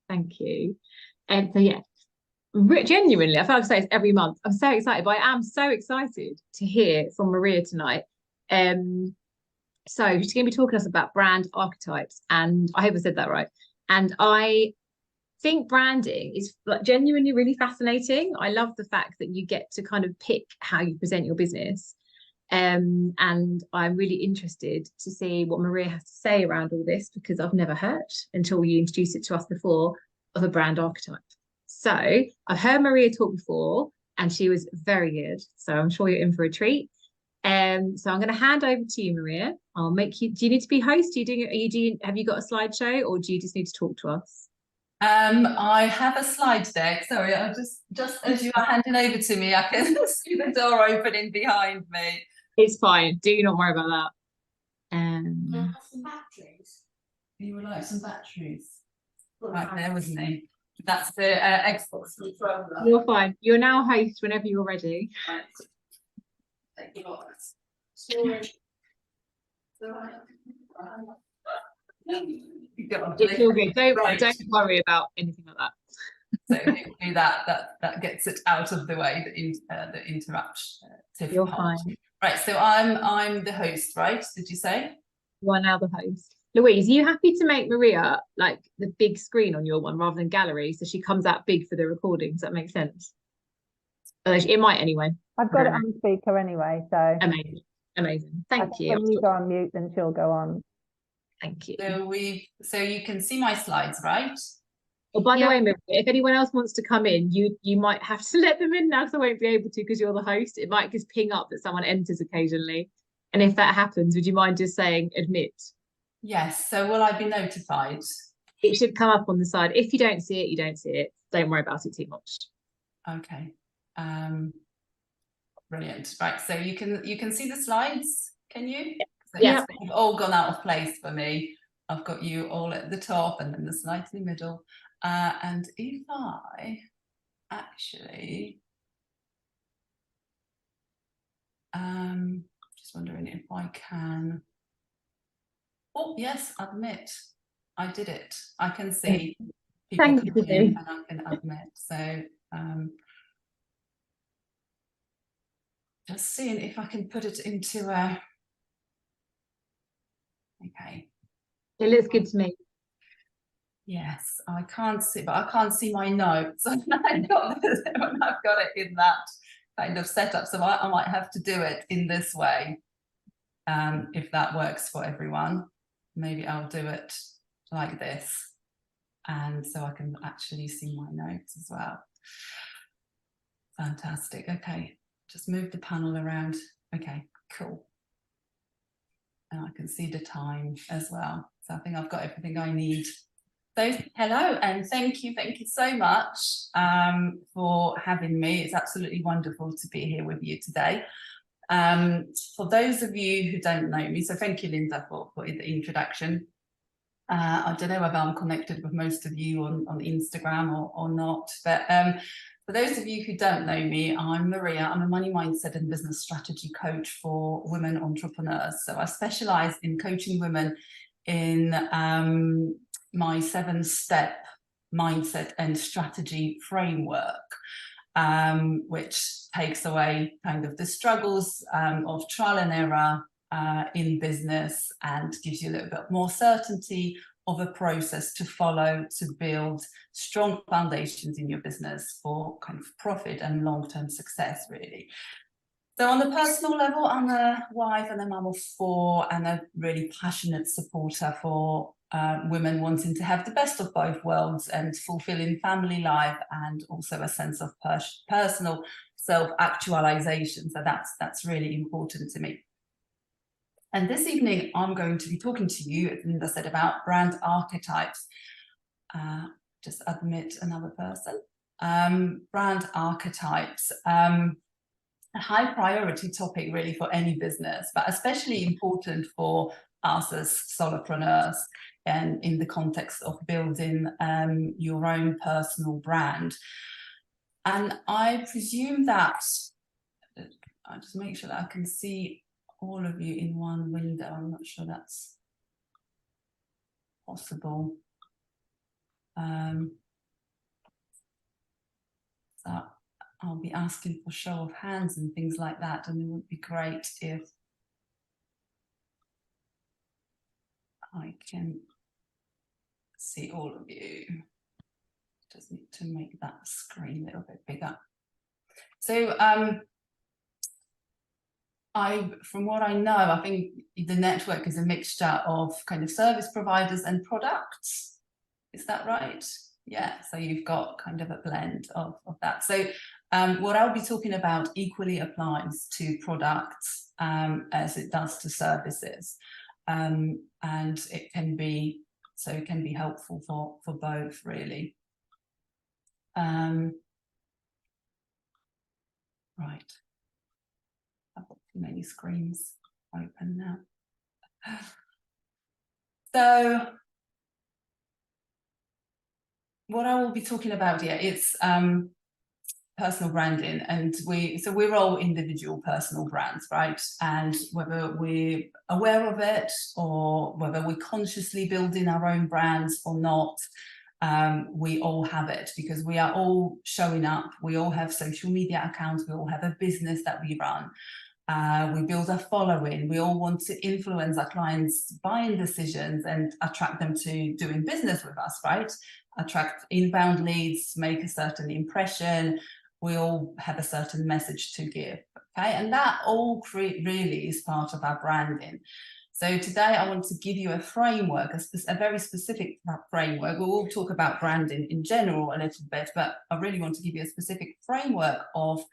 Thank you. And so yeah, genuinely, I feel like I say this every month. I'm so excited, but I am so excited to hear from Maria tonight. Um, so she's going to be talking to us about brand archetypes, and I hope I said that right. And I think branding is like genuinely really fascinating. I love the fact that you get to kind of pick how you present your business. And I'm really interested to see what Maria has to say around all this because I've never heard until you introduced it to us before of a brand archetype. So I've heard Maria talk before and she was very good. So I'm sure you're in for a treat. So I'm going to hand over to you, Maria. I'll make you. Do you need to be host? Have you got a slideshow, or do you just need to talk to us? I have a slide deck. Sorry, I just as you are handing over to me, I can see the door opening behind me. It's fine. Do not worry about that. Can I have some batteries? You would like some batteries? Right, there with me. That's the Xbox controller. You're fine. You're now host whenever you're ready. Right. Thank you. Storage. It's all good. Don't worry about anything like that. So hopefully that gets it out of the way, the interactive You're part. fine. Right, so I'm the host, right? Did you say? You are now the host. Louise, are you happy to make Maria like the big screen on your one rather than gallery so she comes out big for the recording? Does that make sense? It might anyway. I've got it on speaker anyway, so amazing. Thank you. When you go on mute, then she'll go on. Thank you. So you can see my slides, right? Oh, by the way, Maria, if anyone else wants to come in, you might have to let them in now because I won't be able to because you're the host. It might just ping up that someone enters occasionally. And if that happens, would you mind just saying admit? Yes. So will I be notified? It should come up on the side. If you don't see it, you don't see it. Don't worry about it too much. Okay. Brilliant. Right. So you can see the slides. Can you? Yeah. They've all gone out of place for me. I've got you all at the top and then the slides in the middle. And if I actually, just wondering if I can. Oh yes, admit. I did it. I can see people coming in and I can admit. So just seeing if I can put it into a. Okay. It looks good to me. Yes, I can't see, but I can't see my notes. I've got it in that kind of setup, so I might have to do it in this way. If that works for everyone, maybe I'll do it like this, and so I can actually see my notes as well. Fantastic. Okay, just move the panel around. Okay, cool. And I can see the time as well. So I think I've got everything I need. So hello and thank you so much for having me. It's absolutely wonderful to be here with you today. For those of you who don't know me, so thank you, Linda, for the introduction. I don't know whether I'm connected with most of you on Instagram or not, but for those of you who don't know me, I'm Maria. I'm a money mindset and business strategy coach for women entrepreneurs. So I specialize in coaching women in my 7-step mindset and strategy framework, which takes away kind of the struggles of trial and error in business and gives you a little bit more certainty of a process to follow to build strong foundations in your business for kind of profit and long-term success, really. So on a personal level, I'm a wife and a mum of 4 and a really passionate supporter for women wanting to have the best of both worlds and fulfilling family life and also a sense of personal self-actualization. So that's really important to me. And this evening, I'm going to be talking to you, as Linda said, about brand archetypes. Just admit another person. Brand archetypes. A high priority topic really for any business, but especially important for us as solopreneurs and in the context of building your own personal brand. And I presume that, I'll just make sure that I can see all of you in one window. I'm not sure that's possible. So I'll be asking for show of hands and things like that, and it would be great if I can see all of you. Just need to make that screen a little bit bigger. So from what I know, I think the network is a mixture of kind of service providers and products. Is that right? Yeah, so you've got kind of a blend of that. So what I'll be talking about equally applies to products as it does to services. And it can be helpful for both, really. Right. I've got too many screens open now. So what I will be talking about here is personal branding, and we're all individual personal brands, right? And whether we're aware of it or whether we're consciously building our own brands or not, we all have it, because we are all showing up. We all have social media accounts. We all have a business that we run. We build a following. We all want to influence our clients' buying decisions and attract them to doing business with us, right? Attract inbound leads, make a certain impression. We all have a certain message to give, okay? And that all really is part of our branding. So today I want to give you a framework, a very specific framework. We'll talk about branding in general a little bit, but I really want to give you a specific framework of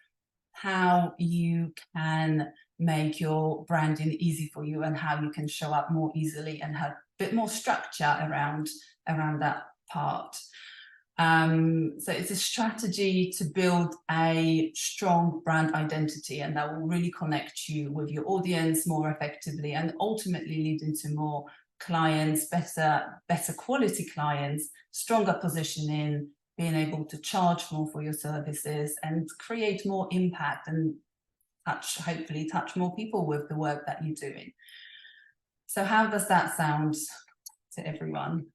how you can make your branding easy for you and how you can show up more easily and have a bit more structure around that part. So it's a strategy to build a strong brand identity, and that will really connect you with your audience more effectively and ultimately lead into more clients, better quality clients, stronger positioning, being able to charge more for your services and create more impact and hopefully touch more people with the work that you're doing. So how does that sound to everyone?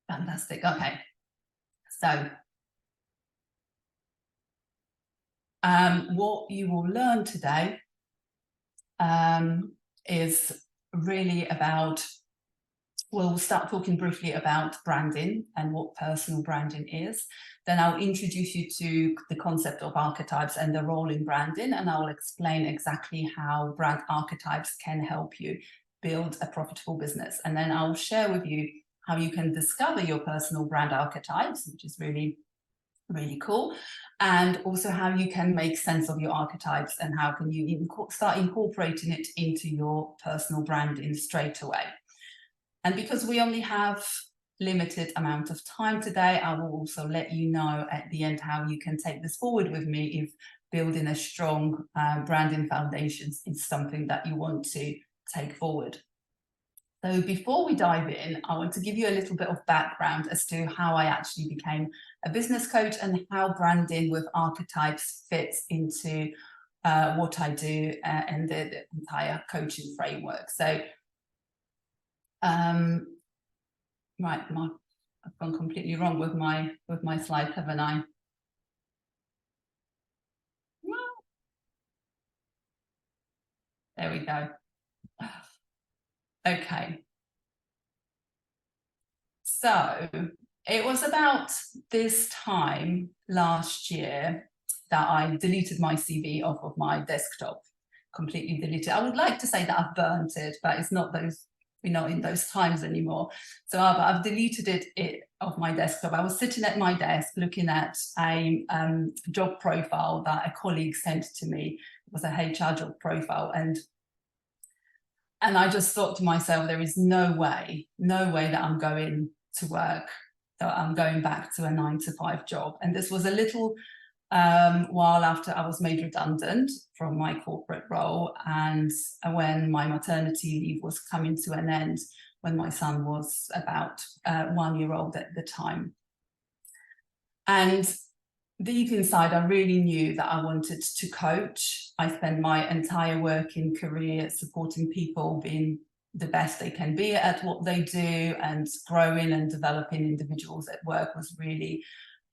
Fantastic. Okay. So what you will learn today is really about, we'll start talking briefly about branding and what personal branding is. Then I'll introduce you to the concept of archetypes and the role in branding, and I'll explain exactly how brand archetypes can help you build a profitable business. And then I'll share with you how you can discover your personal brand archetypes, which is really, really cool, and also how you can make sense of your archetypes and how can you start incorporating it into your personal branding straight away. And because we only have limited amount of time today, I will also let you know at the end how you can take this forward with me if building a strong branding foundations is something that you want to take forward. So before we dive in, I want to give you a little bit of background as to how I actually became a business coach and how branding with archetypes fits into what I do and the entire coaching framework. So, right, I've gone completely wrong with my slide, haven't I? There we go. Okay. So it was about this time last year that I deleted my CV off of my desktop, completely deleted. I would like to say that I've burnt it, but it's not those, we're not in those times anymore. So I've deleted it off my desktop. I was sitting at my desk looking at a job profile that a colleague sent to me. It was a HR job profile, and I just thought to myself, there is no way that I'm going to work, that I'm going back to a 9-to-5 job. And this was a little while after I was made redundant from my corporate role, and when my maternity leave was coming to an end, when my son was about 1 year old at the time. And deep inside, I really knew that I wanted to coach. I spent my entire working career supporting people, being the best they can be at what they do, and growing and developing individuals at work was really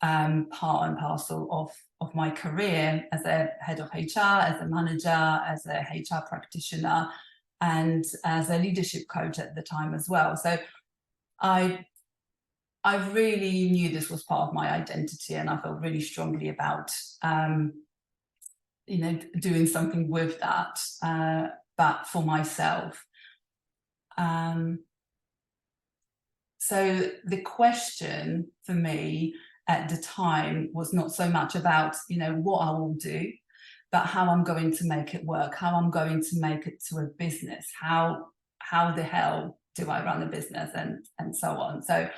part and parcel of my career as a head of HR, as a manager, as a HR practitioner, and as a leadership coach at the time as well. So I really knew this was part of my identity, and I felt really strongly about doing something with that, but for myself. So the question for me at the time was not so much about, what I will do, but how I'm going to make it work, how I'm going to make it to a business, how the hell do I run a business, and so on. So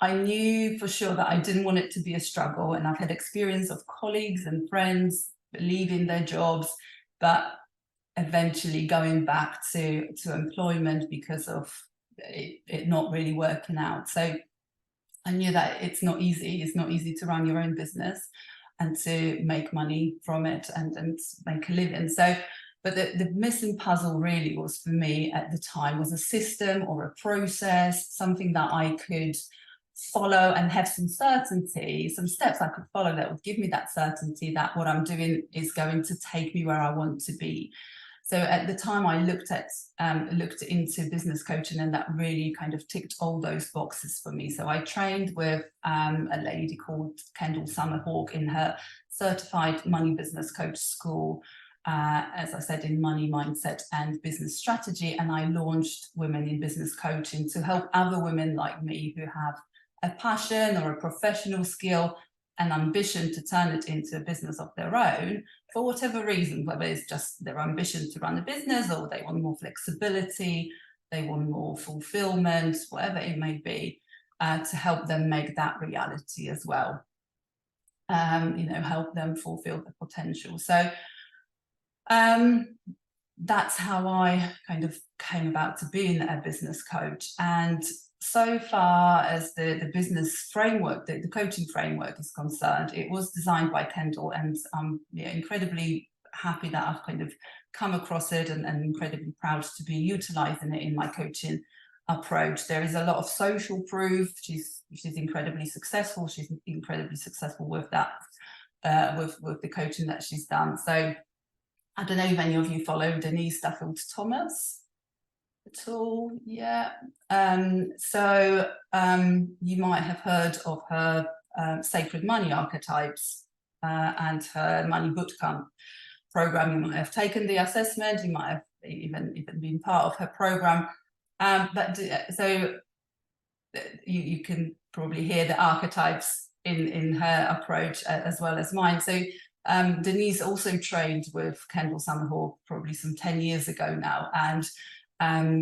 I knew for sure that I didn't want it to be a struggle, and I've had experience of colleagues and friends leaving their jobs, but eventually going back to employment because of it not really working out. So I knew that it's not easy to run your own business and to make money from it and make a living. So, but the missing puzzle really was, for me at the time, was a system or a process, something that I could follow and have some certainty, some steps I could follow that would give me that certainty that what I'm doing is going to take me where I want to be. So at the time I looked into business coaching, and that really kind of ticked all those boxes for me. So I trained with a lady called Kendall Summerhawk in her certified money business coach school, as I said, in money mindset and business strategy. And I launched Women in Business Coaching to help other women like me who have a passion or a professional skill and ambition to turn it into a business of their own, for whatever reason, whether it's just their ambition to run a business, or they want more flexibility, they want more fulfillment, whatever it may be, to help them make that reality as well. Help them fulfill their potential. So that's how I kind of came about to being a business coach. And so far as the business framework, the coaching framework is concerned, it was designed by Kendall, and I'm incredibly happy that I've kind of come across it, and incredibly proud to be utilising it in my coaching approach. There is a lot of social proof. She's incredibly successful. She's incredibly successful with that, with the coaching that she's done. So I don't know if any of you follow Denise Duffield-Thomas at all. Yeah. So you might have heard of her Sacred Money Archetypes and her Money Bootcamp program. You might have taken the assessment. You might have even been part of her program. So you can probably hear the archetypes in her approach as well as mine. So Denise also trained with Kendall Summerhawk probably some 10 years ago now, and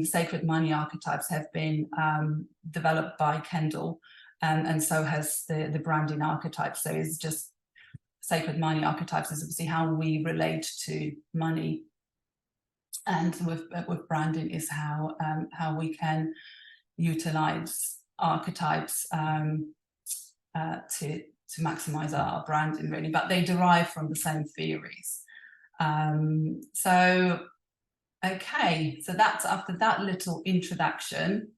Sacred Money Archetypes have been developed by Kendall, and so has the branding archetypes. So it's just Sacred Money Archetypes is obviously how we relate to money, and with branding is how we can utilize archetypes to maximize our branding, really, but they derive from the same theories. So okay, so that's, after that little introduction,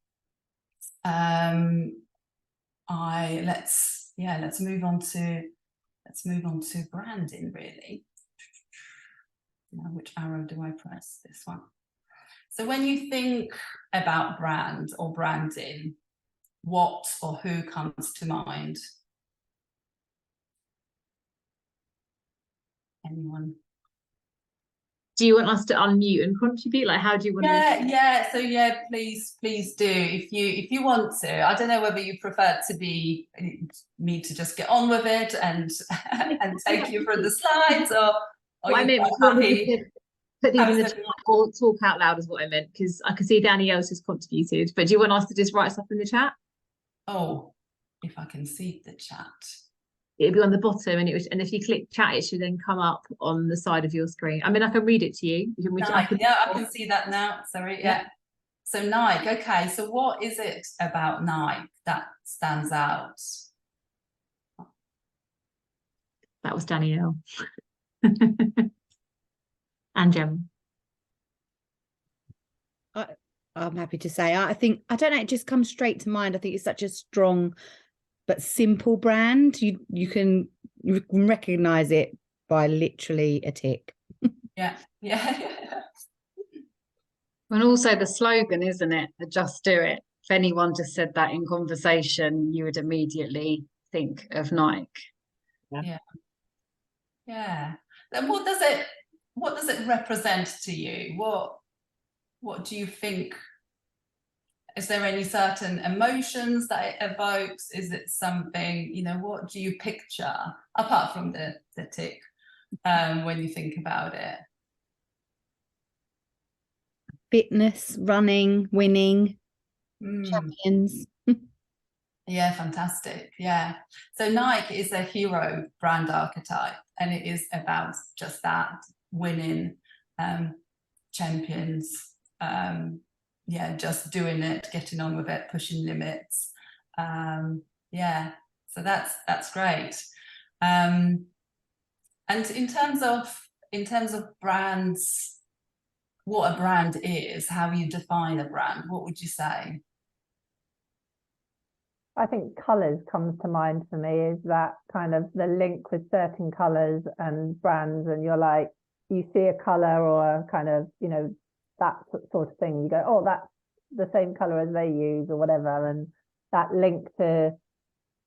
let's move on to branding, really. Now, which arrow do I press? This one. So when you think about brand or branding, what or who comes to mind? Anyone? Do you want us to unmute and contribute? Like, how do you want to? Yeah. So yeah, please do. If you want to. I don't know whether you prefer me to just get on with it and take you through the slides, or What I meant was happy. Put these in the chat or talk out loud is what I meant, because I could see Danny else has contributed. But do you want us to just write stuff in the chat? Oh, if I can see the chat. It'll be on the bottom, and if you click chat, it should then come up on the side of your screen. I mean, I can read it to you. I can see that now. Sorry, yeah. So Nike. Okay, so what is it about Nike that stands out? That was Danielle. And Gemma. I'm happy to say. I think, I don't know, it just comes straight to mind. I think it's such a strong but simple brand. You can recognize it by literally a tick. Yeah. And also the slogan, isn't it? Just do it. If anyone just said that in conversation, you would immediately think of Nike. Yeah. Then what does it represent to you? What do you think? Is there any certain emotions that it evokes? Is it something, what do you picture apart from the tick when you think about it? Fitness, running, winning, champions. Yeah, fantastic. Yeah. So Nike is a hero brand archetype, and it is about just that, winning, champions, just doing it, getting on with it, pushing limits. So that's great. And in terms of brands, what a brand is, how you define a brand, what would you say? I think colours comes to mind for me, is that kind of the link with certain colours and brands, and you're like, you see a colour or a kind of, that sort of thing, you go, oh, that's the same colour as they use or whatever, and that link to,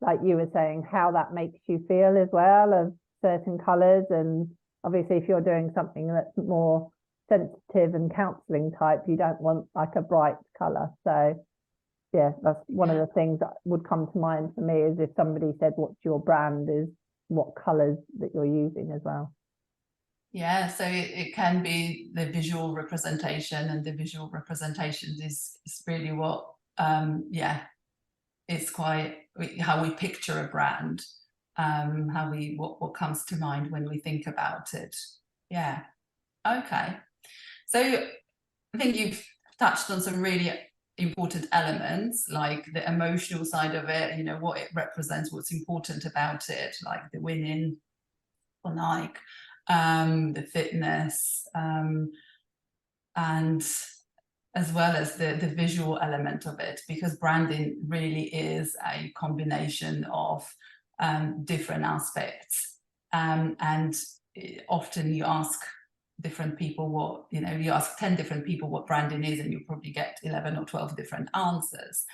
like you were saying, how that makes you feel as well, of certain colours. And obviously if you're doing something that's more sensitive and counselling type, you don't want like a bright colour. So yeah, that's one of the things that would come to mind for me, is if somebody said, what's your brand, is what colours that you're using as well. Yeah, so it can be the visual representation, and the visual representation is really what, it's quite how we picture a brand, what comes to mind when we think about it. Yeah, okay. So I think you've touched on some really important elements, like the emotional side of it, what it represents, what's important about it, like the winning for Nike, the fitness, and as well as the visual element of it, because branding really is a combination of different aspects, and often you ask different people you ask 10 different people what branding is, and you'll probably get 11 or 12 different answers.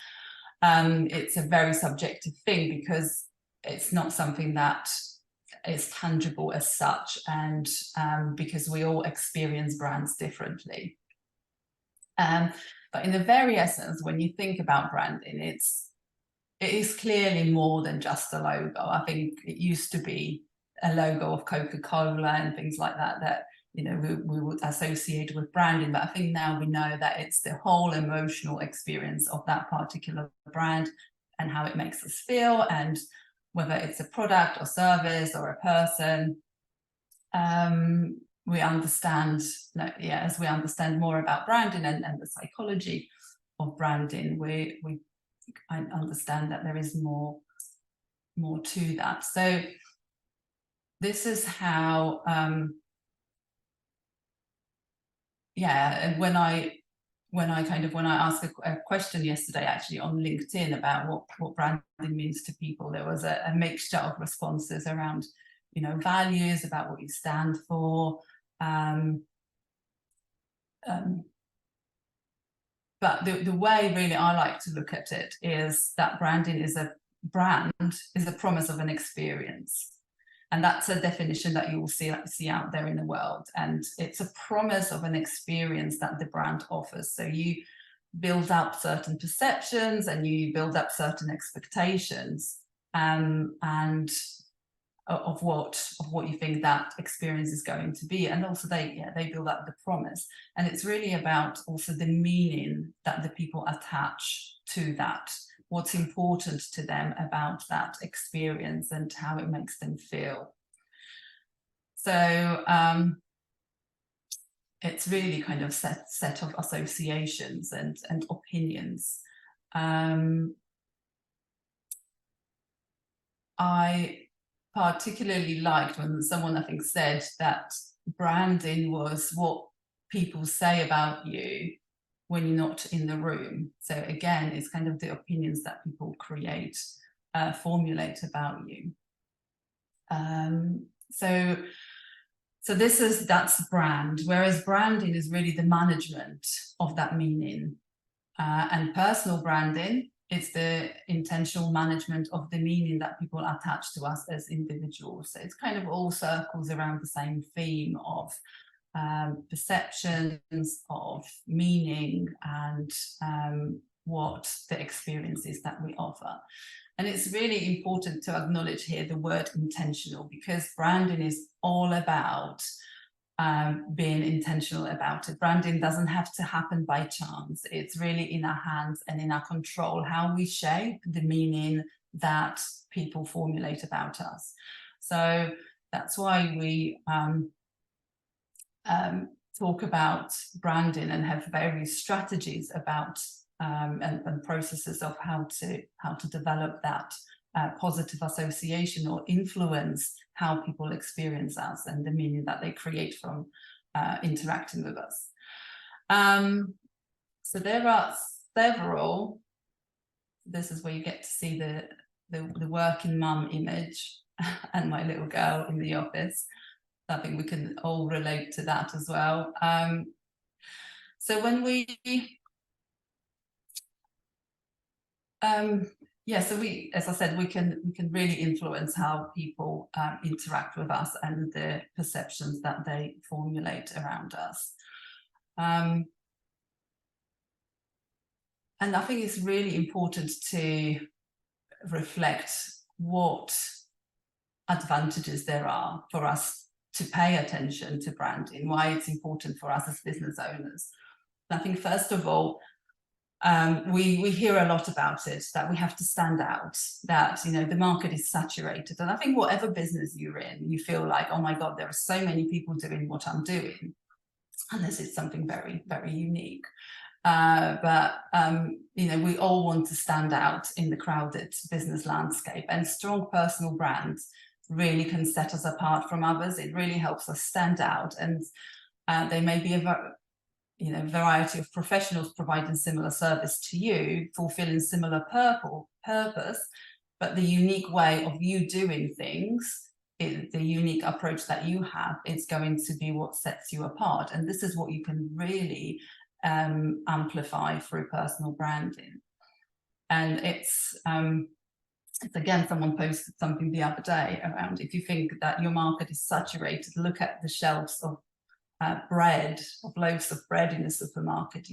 It's a very subjective thing, because it's not something that is tangible as such, and because we all experience brands differently. But in the very essence, when you think about branding, it is clearly more than just a logo. I think it used to be a logo of Coca-Cola and things like that we would associate with branding, but I think now we know that it's the whole emotional experience of that particular brand and how it makes us feel, and whether it's a product or service or a person. We understand, as we understand more about branding and the psychology of branding, I understand that there is more to that. So this is how, and when I asked a question yesterday, actually on LinkedIn, about what branding means to people, there was a mixture of responses around, values, about what you stand for. But the way really I like to look at it is that branding is a promise of an experience. And that's a definition that you will see out there in the world. And it's a promise of an experience that the brand offers. So you build up certain perceptions and you build up certain expectations, and of what you think that experience is going to be. And also they build up the promise. And it's really about also the meaning that the people attach to that, what's important to them about that experience and how it makes them feel. So it's really kind of set of associations and opinions. I particularly liked when someone, I think, said that branding was what people say about you when you're not in the room. So again, it's kind of the opinions that people create, formulate about you. So that's brand, whereas branding is really the management of that meaning. And personal branding, it's the intentional management of the meaning that people attach to us as individuals. So it's kind of all circles around the same theme of perceptions, of meaning, and what the experience is that we offer. And it's really important to acknowledge here the word intentional, because branding is all about being intentional about it. Branding doesn't have to happen by chance. It's really in our hands and in our control how we shape the meaning that people formulate about us. So that's why we talk about branding and have various strategies about and processes of how to develop that positive association or influence how people experience us and the meaning that they create from interacting with us. So there are several. This is where you get to see the working mum image and my little girl in the office. I think we can all relate to that as well. So when we so as I said, we can really influence how people interact with us and the perceptions that they formulate around us. And I think it's really important to reflect what advantages there are for us to pay attention to branding, why it's important for us as business owners. And I think first of all, we hear a lot about it, that we have to stand out, that the market is saturated. And I think whatever business you're in, you feel like, oh my God, there are so many people doing what I'm doing, unless it's something very, very unique. But we all want to stand out in the crowded business landscape, and strong personal brands really can set us apart from others. It really helps us stand out, and there may be a variety of professionals providing similar service to you, fulfilling similar purpose, but the unique way of you doing things, the unique approach that you have, it's going to be what sets you apart. And this is what you can really amplify through personal branding. And it's again, someone posted something the other day around, if you think that your market is saturated, look at the shelves of loaves of bread in the supermarket.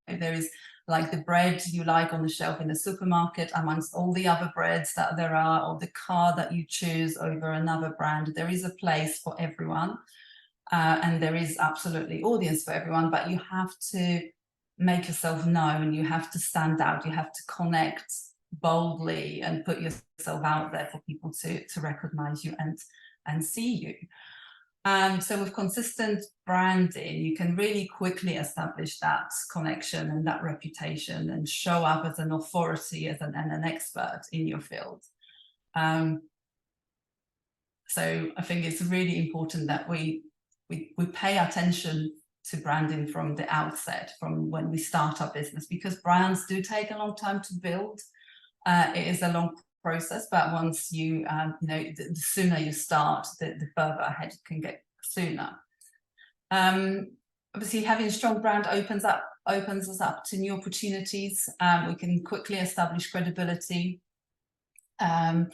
There is like the bread you like on the shelf in the supermarket amongst all the other breads that there are, or the car that you choose over another brand. There is a place for everyone, and there is absolutely audience for everyone, but you have to make yourself known, you have to stand out, you have to connect boldly and put yourself out there for people to recognize you and see you. So with consistent branding, you can really quickly establish that connection and that reputation and show up as an authority and an expert in your field. So I think it's really important that we pay attention to branding from the outset, from when we start our business, because brands do take a long time to build. It is a long process, but once you the sooner you start, the further ahead it can get sooner. Obviously, having a strong brand opens us up to new opportunities. We can quickly establish credibility and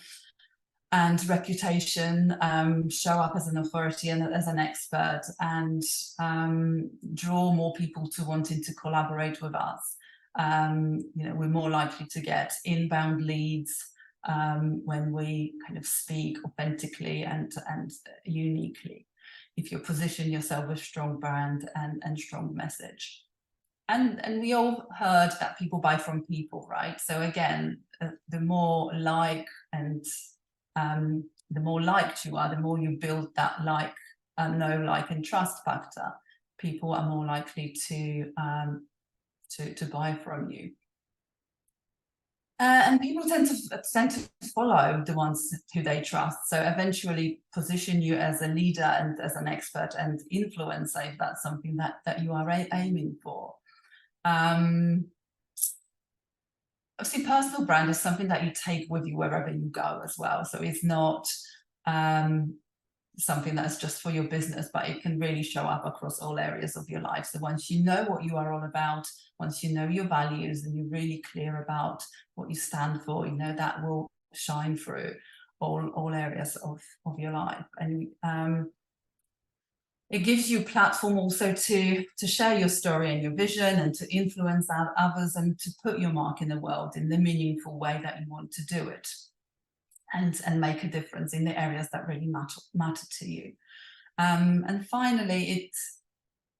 reputation, show up as an authority and as an expert, and draw more people to wanting to collaborate with us. We're more likely to get inbound leads when we kind of speak authentically and uniquely, if you position yourself with strong brand and strong message. And we all heard that people buy from people, right? So again, the more like and the more liked you are, the more you build that know, like, and trust factor, people are more likely to buy from you. And people tend to follow the ones who they trust. So eventually position you as a leader and as an expert and influencer, if that's something that you are aiming for. Obviously, personal brand is something that you take with you wherever you go as well. So it's not something that's just for your business, but it can really show up across all areas of your life. So once you know what you are all about, once you know your values and you're really clear about what you stand for, you know, that will shine through all areas of your life. And it gives you a platform also to share your story and your vision and to influence others and to put your mark in the world in the meaningful way that you want to do it, and make a difference in the areas that really matter to you. And finally,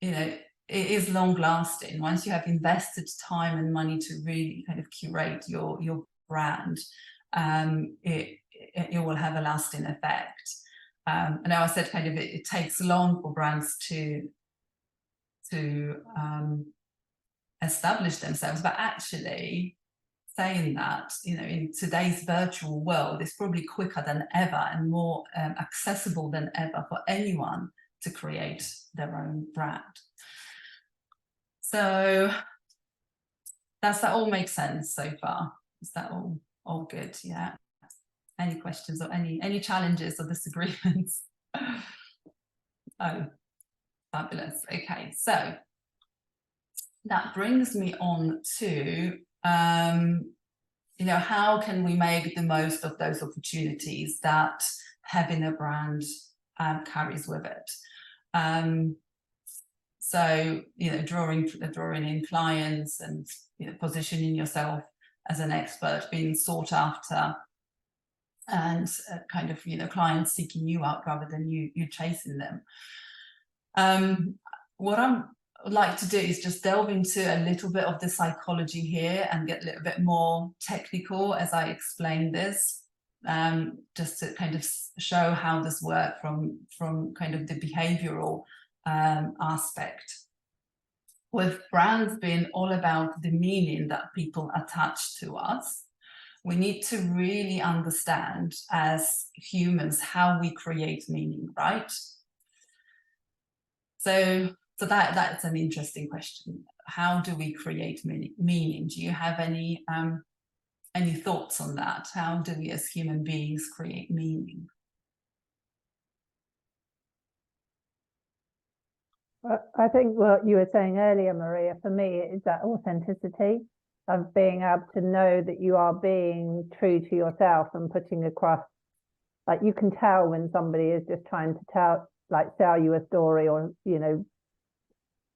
it is long lasting. Once you have invested time and money to really kind of curate your brand, it will have a lasting effect. I know I said kind of it takes long for brands to establish themselves, but actually, saying that, you know, in today's virtual world, it's probably quicker than ever and more accessible than ever for anyone to create their own brand. So does that all make sense so far? Is that all good? Yeah. Any questions or any challenges or disagreements? Oh, fabulous. Okay, so that brings me on to you know, how can we make the most of those opportunities that having a brand carries with it? So, you know, drawing in clients and, you know, positioning yourself as an expert, being sought after, and kind of, you know, clients seeking you out rather than you chasing them. What I would like to do is just delve into a little bit of the psychology here and get a little bit more technical as I explain this, just to kind of show how this works from kind of the behavioral aspect. With brands being all about the meaning that people attach to us, we need to really understand as humans how we create meaning, right? So that's an interesting question. How do we create meaning? Do you have any thoughts on that? How do we as human beings create meaning? I think what you were saying earlier, Maria, for me, is that authenticity of being able to know that you are being true to yourself and putting across, like, you can tell when somebody is just trying to sell you a story or, you know,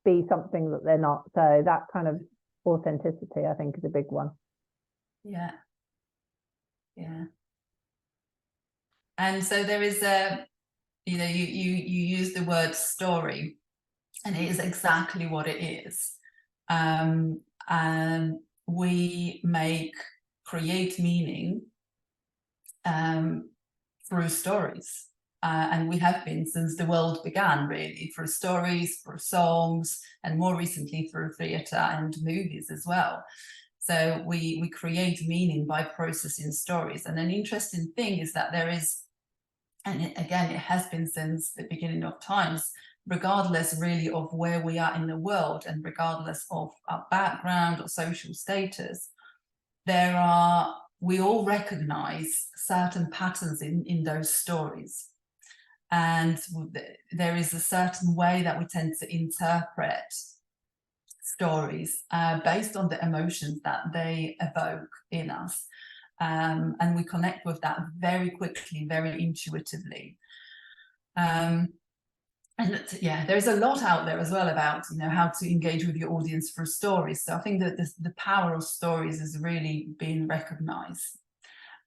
be something that they're not. So that kind of authenticity, I think, is a big one. Yeah. And so there is a, you know, you use the word story, and it is exactly what it is. And we create meaning through stories. And we have been since the world began, really, through stories, through songs, and more recently through theatre and movies as well. So we create meaning by processing stories. And an interesting thing is that there is, and again, it has been since the beginning of times, regardless really of where we are in the world and regardless of our background or social status, we all recognize certain patterns in those stories. And there is a certain way that we tend to interpret stories based on the emotions that they evoke in us. And we connect with that very quickly, very intuitively. And yeah, there's a lot out there as well about, you know, how to engage with your audience through stories. So I think that the power of stories is really being recognized.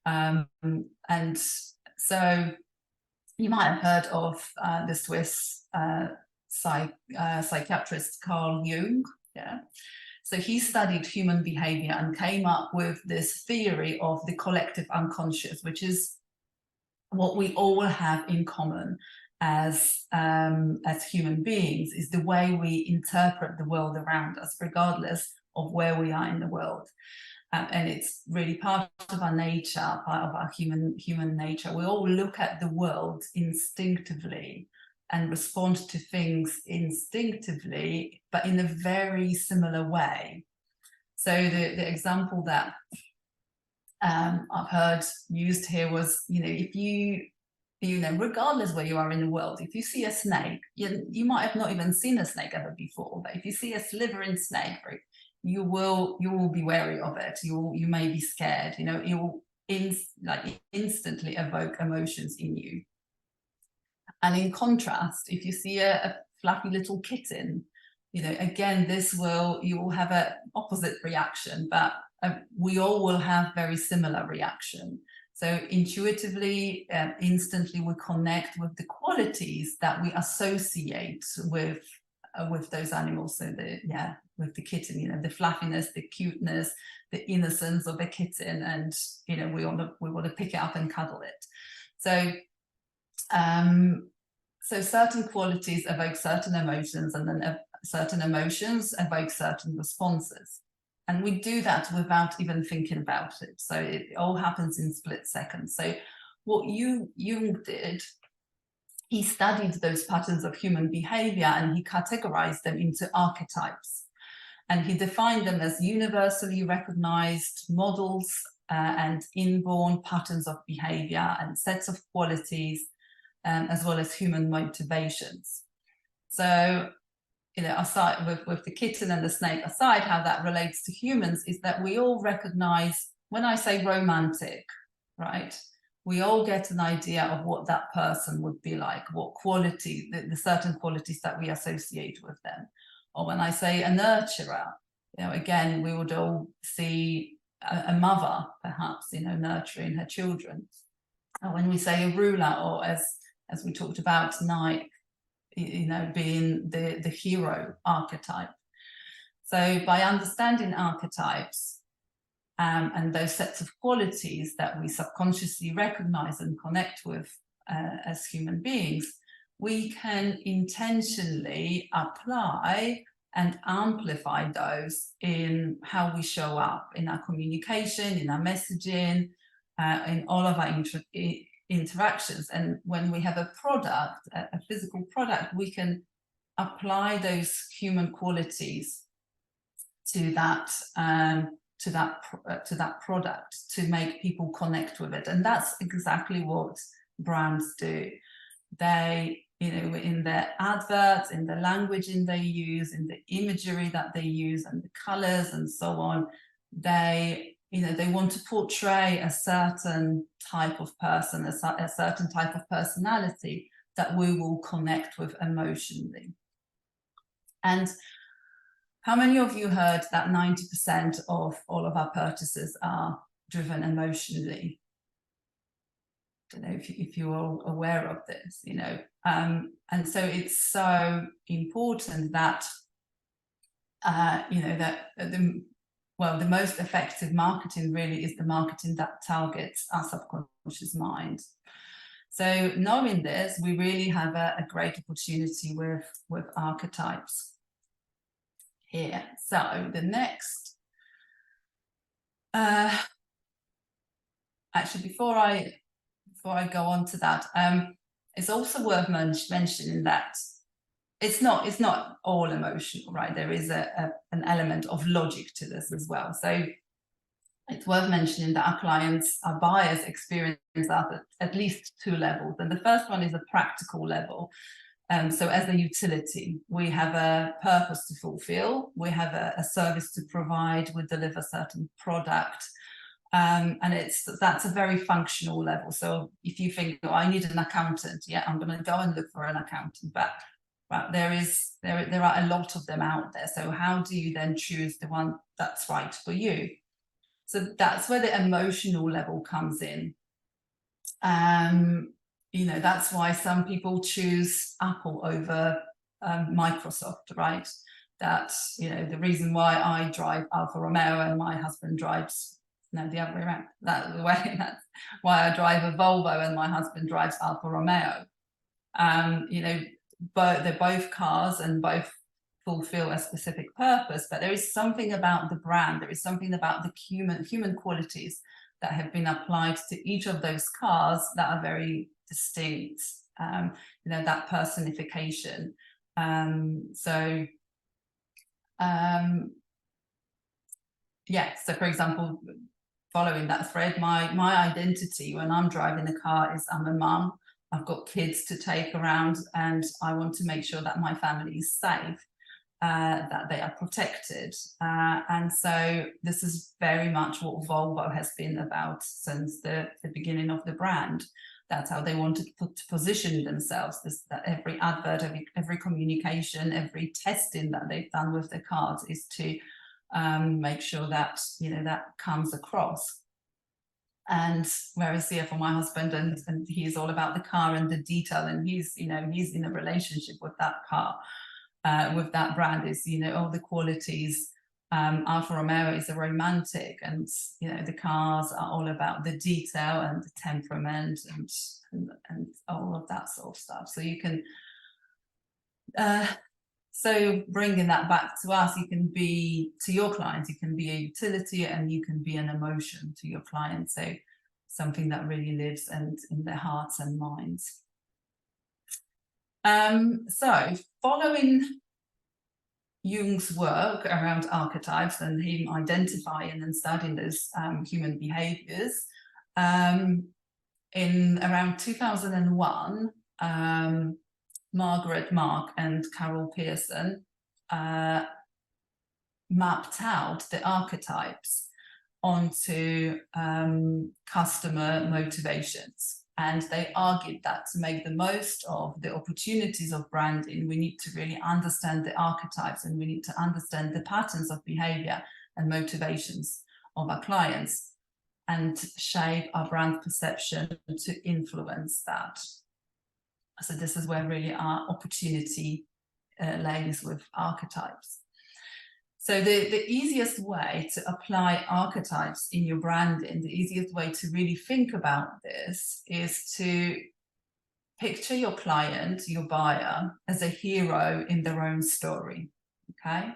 And so you might have heard of the Swiss psychiatrist Carl Jung. Yeah. So he studied human behavior and came up with this theory of the collective unconscious, which is what we all have in common as human beings, is the way we interpret the world around us, regardless of where we are in the world. And it's really part of our nature, part of our human nature. We all look at the world instinctively and respond to things instinctively, but in a very similar way. So the example that I've heard used here was, if you regardless where you are in the world, if you see a snake, you might have not even seen a snake ever before, but if you see a slithering snake, you will be wary of it. You may be scared. It will instantly evoke emotions in you. And in contrast, if you see a fluffy little kitten, again, you will have an opposite reaction, but we all will have very similar reaction. So intuitively, instantly, we connect with the qualities that we associate with those animals. So with the kitten, the fluffiness, the cuteness, the innocence of the kitten, and we want to pick it up and cuddle it. So so certain qualities evoke certain emotions, and then certain emotions evoke certain responses. And we do that without even thinking about it. So it all happens in split seconds. So what Jung did, he studied those patterns of human behavior and he categorized them into archetypes. And he defined them as universally recognized models and inborn patterns of behavior and sets of qualities, as well as human motivations. So, aside with the kitten and the snake aside, how that relates to humans is that we all recognize, when I say romantic, right, we all get an idea of what that person would be like, what quality, the certain qualities that we associate with them. Or when I say a nurturer, again, we would all see a mother, perhaps, nurturing her children. And when we say a ruler, or as we talked about tonight, being the hero archetype. So by understanding archetypes and those sets of qualities that we subconsciously recognize and connect with as human beings, we can intentionally apply and amplify those in how we show up in our communication, in our messaging, in all of our interactions. And when we have a product, a physical product, we can apply those human qualities to that product to make people connect with it. And that's exactly what brands do. They, in their adverts, in the languaging they use, in the imagery that they use, and the colors and so on, they want to portray a certain type of person, a certain type of personality that we will connect with emotionally. And how many of you heard that 90% of all of our purchases are driven emotionally? I don't know if you're all aware of this, and so it's so important that, the most effective marketing really is the marketing that targets our subconscious mind. So knowing this, we really have a great opportunity with archetypes here. So the next, actually, before I go on to that, it's also worth mentioning that it's not all emotional, right? There is an element of logic to this as well. So it's worth mentioning that our buyers experience at least two levels. And the first one is a practical level. So as a utility, we have a purpose to fulfill, we have a service to provide, we deliver certain product. And that's a very functional level. So if you think, I need an accountant, I'm going to go and look for an accountant, but there are a lot of them out there. So how do you then choose the one that's right for you? So that's where the emotional level comes in. That's why some people choose Apple over Microsoft, right? That's, the reason why I drive Alfa Romeo and my husband drives, no, the other way around. That's why I drive a Volvo and my husband drives Alfa Romeo. But they're both cars and both fulfill a specific purpose, but there is something about the brand, there is something about the human qualities that have been applied to each of those cars that are very distinct that personification. So for example, following that thread, my identity when I'm driving a car is I'm a mum, I've got kids to take around, and I want to make sure that my family is safe, that they are protected. And so this is very much what Volvo has been about since the beginning of the brand. That's how they wanted to position themselves. That every advert, every communication, every testing that they've done with the cars is to make sure that that comes across. And whereas for my husband, and he's all about the car and the detail, and he's in a relationship with that car, with that brand, is all the qualities. Alfa Romeo is a romantic, and the cars are all about the detail and the temperament and all of that sort of stuff. So you can so bringing that back to us, you can be to your clients, you can be a utility, and you can be an emotion to your clients. So something that really lives in their hearts and minds. So following Jung's work around archetypes and him identifying and studying those human behaviors, in around 2001, Margaret Mark and Carol Pearson mapped out the archetypes onto customer motivations. And they argued that to make the most of the opportunities of branding, we need to really understand the archetypes, and we need to understand the patterns of behavior and motivations of our clients, and shape our brand perception to influence that. So this is where really our opportunity lays with archetypes. So the easiest way to apply archetypes in your branding, the easiest way to really think about this, is to picture your client, your buyer, as a hero in their own story, okay?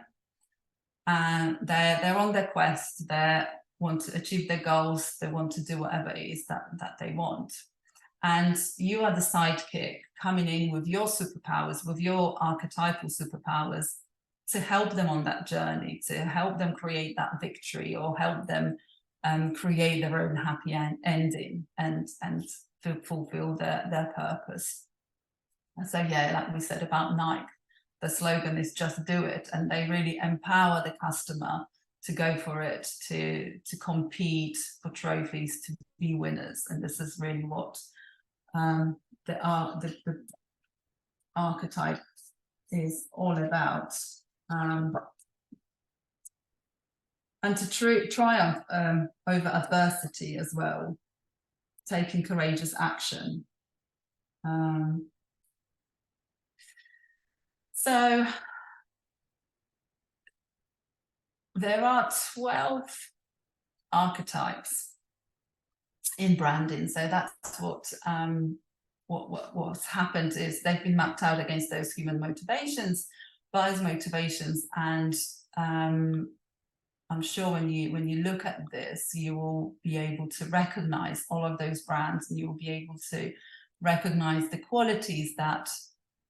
And they're on their quest, they want to achieve their goals, they want to do whatever it is that they want. And you are the sidekick coming in with your superpowers, with your archetypal superpowers, to help them on that journey, to help them create that victory, or help them create their own happy ending and fulfill their purpose. And so, yeah, like we said about Nike, the slogan is just do it. And they really empower the customer to go for it, to compete for trophies, to be winners. And this is really what the archetype is all about. And to triumph over adversity as well, taking courageous action. So there are 12 archetypes in branding. So that's what's happened is they've been mapped out against those human motivations, buyers' motivations, and I'm sure when you look at this, you will be able to recognize all of those brands, and you will be able to recognize the qualities that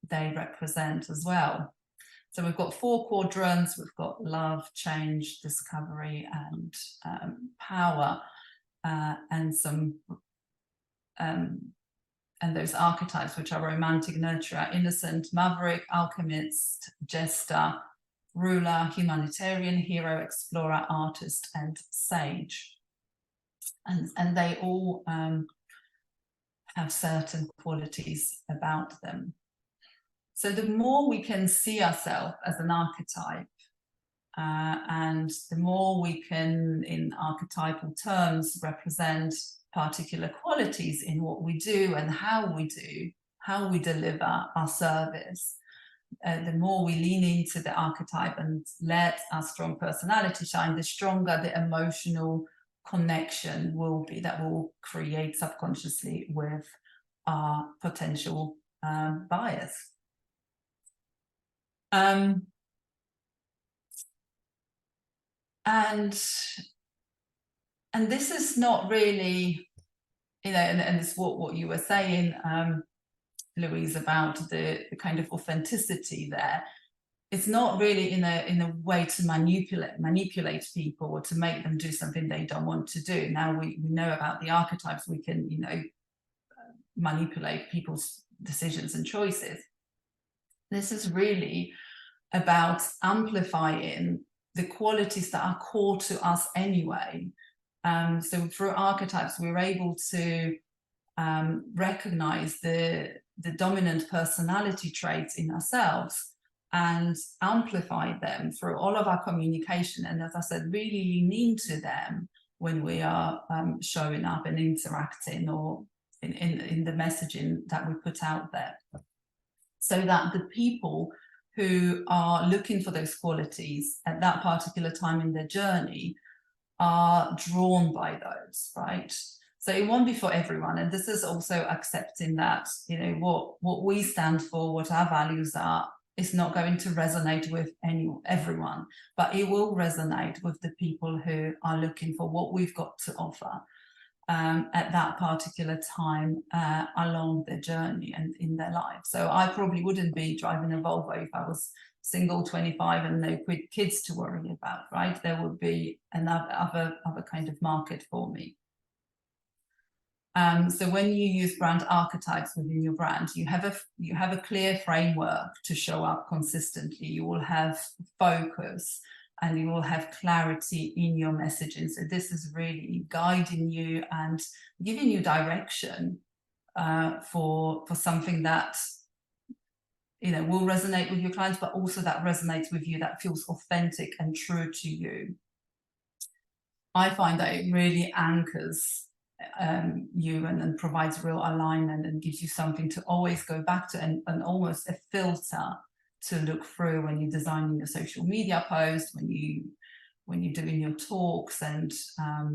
they represent as well. So we've got 4 quadrants. We've got love, change, discovery, and power, and some and those archetypes, which are romantic, nurturer, innocent, maverick, alchemist, jester, ruler, humanitarian, hero, explorer, artist, and sage. And they all have certain qualities about them. So the more we can see ourselves as an archetype, and the more we can, in archetypal terms, represent particular qualities in what we do and how we deliver our service, the more we lean into the archetype and let our strong personality shine, the stronger the emotional connection will be that will create subconsciously with our potential buyers. And this is not really, and it's what you were saying, Louise, about the kind of authenticity there. It's not really in a way to manipulate people or to make them do something they don't want to do. Now we know about the archetypes, we can, you know, manipulate people's decisions and choices. This is really about amplifying the qualities that are core to us anyway. So through archetypes, we're able to recognize the dominant personality traits in ourselves and amplify them through all of our communication. And as I said, really lean into them when we are showing up and interacting, or in the messaging that we put out there, so that the people who are looking for those qualities at that particular time in their journey are drawn by those, right? So it won't be for everyone. And this is also accepting that, you know, what we stand for, what our values are, is not going to resonate with everyone, but it will resonate with the people who are looking for what we've got to offer at that particular time along their journey and in their life. So I probably wouldn't be driving a Volvo if I was single, 25, and no kids to worry about, right? There would be another kind of market for me. So when you use brand archetypes within your brand, you have a clear framework to show up consistently. You will have focus and you will have clarity in your messaging. So this is really guiding you and giving you direction for something that, you know, will resonate with your clients, but also that resonates with you, that feels authentic and true to you. I find that it really anchors you and provides real alignment and gives you something to always go back to, and almost a filter to look through when you're designing your social media posts, when you're doing your talks. And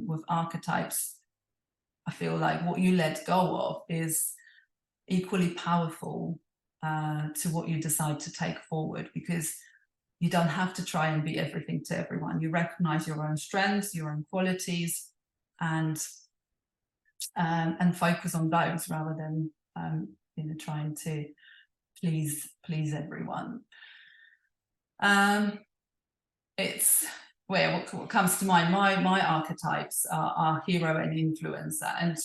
with archetypes, I feel like what you let go of is equally powerful to what you decide to take forward, because you don't have to try and be everything to everyone. You recognize your own strengths, your own qualities, and focus on those rather than you know, trying to please everyone. It's where what comes to mind. My archetypes are hero and influencer, and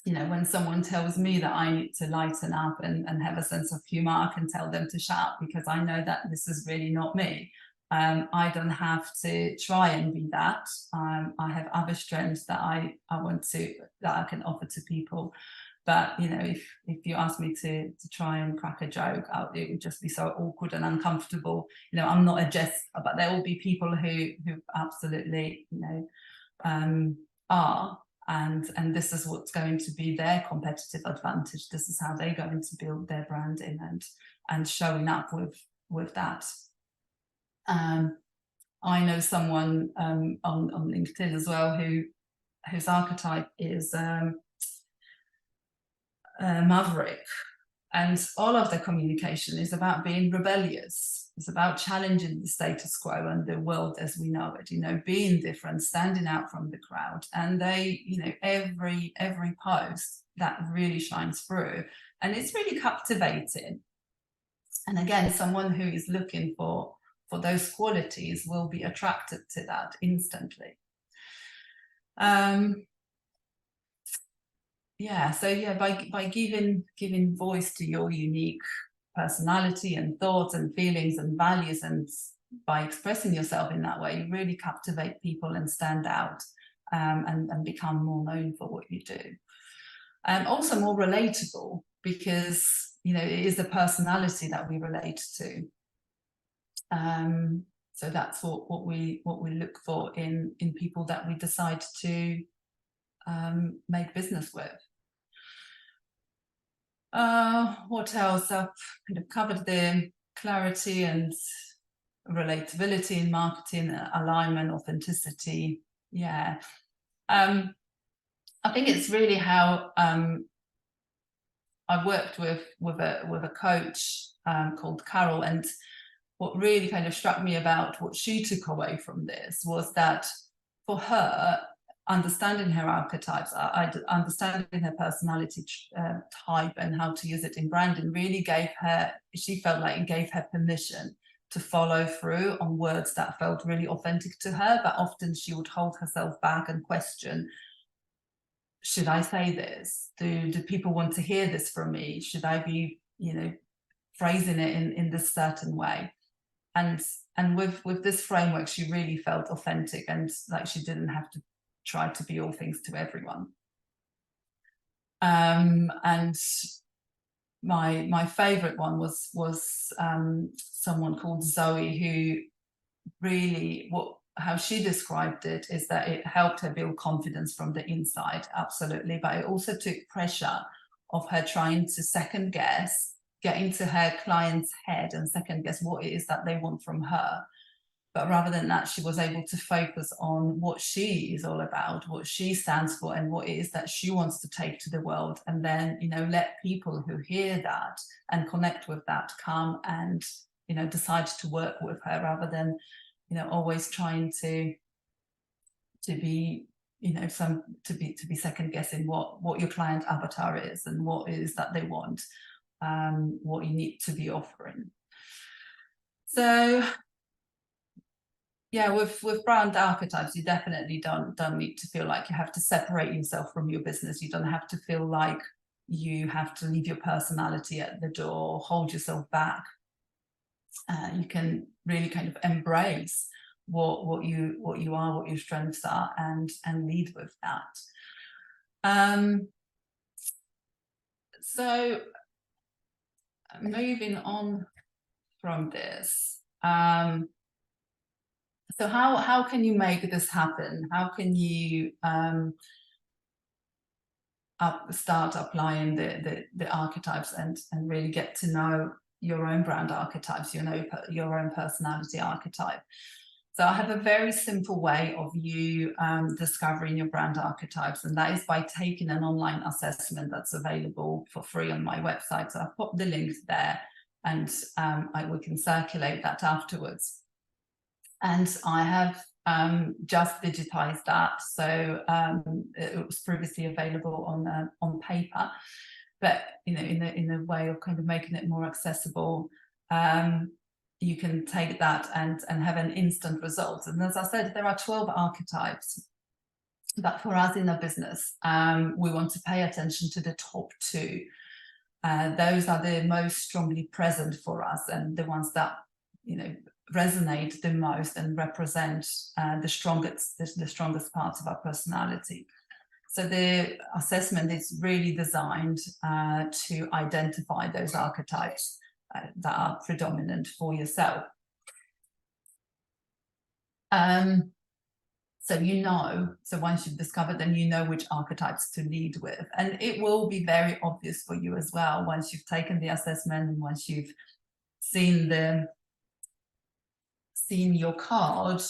you know, when someone tells me that I need to lighten up and have a sense of humor, I can tell them to shut up, because I know that this is really not me. I don't have to try and be that. I have other strengths that I can offer to people. But you know, if you ask me to try and crack a joke out, it would just be so awkward and uncomfortable. You know, I'm not a jester, but there will be people who absolutely, you know, are. And this is what's going to be their competitive advantage. This is how they're going to build their branding and showing up with that. I know someone on LinkedIn as well whose archetype is Maverick, and all of their communication is about being rebellious. It's about challenging the status quo and the world as we know it, you know, being different, standing out from the crowd. And they, you know, every post that really shines through, and it's really captivating. And again, someone who is looking for those qualities will be attracted to that instantly. Yeah, so yeah, by giving voice to your unique personality and thoughts and feelings and values, and by expressing yourself in that way, you really captivate people and stand out, and become more known for what you do. And also more relatable, because you know, it is the personality that we relate to. So that's what we look for in people that we decide to make business with. What else? I've kind of covered the clarity and relatability in marketing, alignment, authenticity. Yeah. I think it's really how I worked with a coach called Carol, and what really kind of struck me about what she took away from this was that for her, understanding her archetypes, understanding her personality type and how to use it in branding really gave her, she felt like it gave her permission to follow through on words that felt really authentic to her, but often she would hold herself back and question, should I say this? Do people want to hear this from me? Should I be, phrasing it in this certain way? And with this framework, she really felt authentic and like she didn't have to try to be all things to everyone. And my favorite one was someone called Zoe, who really, how she described it is that it helped her build confidence from the inside, absolutely, but it also took pressure of her trying to second guess, get into her client's head and second guess what it is that they want from her. But rather than that, she was able to focus on what she is all about, what she stands for, and what it is that she wants to take to the world. And then, let people who hear that and connect with that come and, decide to work with her, rather than, always trying to be, to be second guessing what your client avatar is and what it is that they want, what you need to be offering. So yeah, with brand archetypes, you definitely don't need to feel like you have to separate yourself from your business. You don't have to feel like you have to leave your personality at the door, hold yourself back. You can really kind of embrace what you are, what your strengths are, and lead with that. So moving on from this. So how can you make this happen? How can you start applying the archetypes and really get to know your own brand archetypes, your own personality archetype? So I have a very simple way of you discovering your brand archetypes, and that is by taking an online assessment that's available for free on my website. So I've put the link there, and we can circulate that afterwards. And I have just digitized that, so it was previously available on paper, but in a way of kind of making it more accessible. You can take that and have an instant result. And as I said, there are 12 archetypes, but for us in our business, we want to pay attention to the top 2. Those are the most strongly present for us, and the ones that resonate the most and represent the strongest parts of our personality. So the assessment is really designed to identify those archetypes that are predominant for yourself. So once you've discovered them, you know which archetypes to lead with, and it will be very obvious for you as well once you've taken the assessment and once you've seen your card.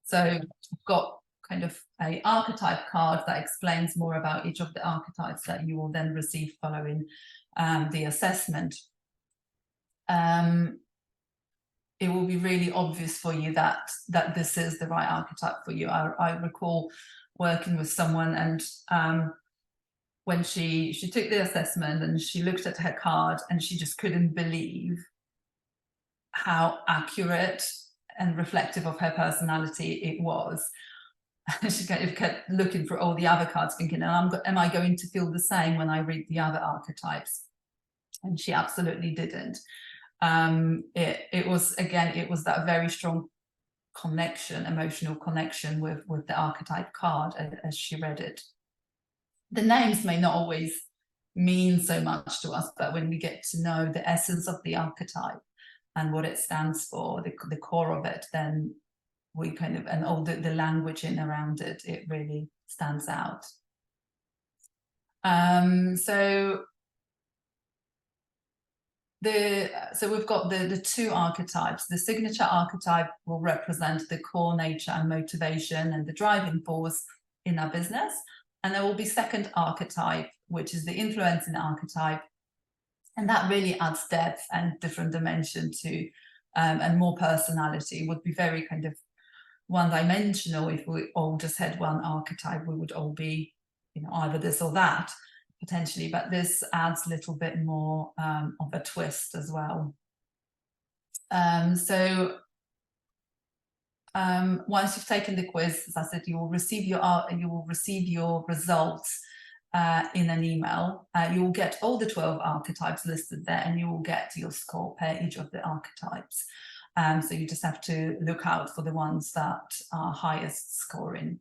So you've got kind of an archetype card that explains more about each of the archetypes that you will then receive following the assessment. It will be really obvious for you that this is the right archetype for you. I recall working with someone, and when she took the assessment and she looked at her card, and she just couldn't believe how accurate and reflective of her personality it was. She kind of kept looking for all the other cards, thinking, am I going to feel the same when I read the other archetypes? And she absolutely didn't. It was that very strong connection, emotional connection with the archetype card as she read it. The names may not always mean so much to us, but when we get to know the essence of the archetype and what it stands for, the core of it, then we kind of, and all the language in around it, it really stands out. So we've got the 2 archetypes. The signature archetype will represent the core nature and motivation and the driving force in our business. And there will be second archetype, which is the influencing archetype. And that really adds depth and different dimension to, and more personality, would be very kind of one-dimensional. If we all just had one archetype, we would all be, you know, either this or that potentially, but this adds a little bit more of a twist as well. Once you've taken the quiz, as I said, you will receive your results in an email. You will get all the 12 archetypes listed there, and you will get your score per each of the archetypes. So you just have to look out for the ones that are highest scoring.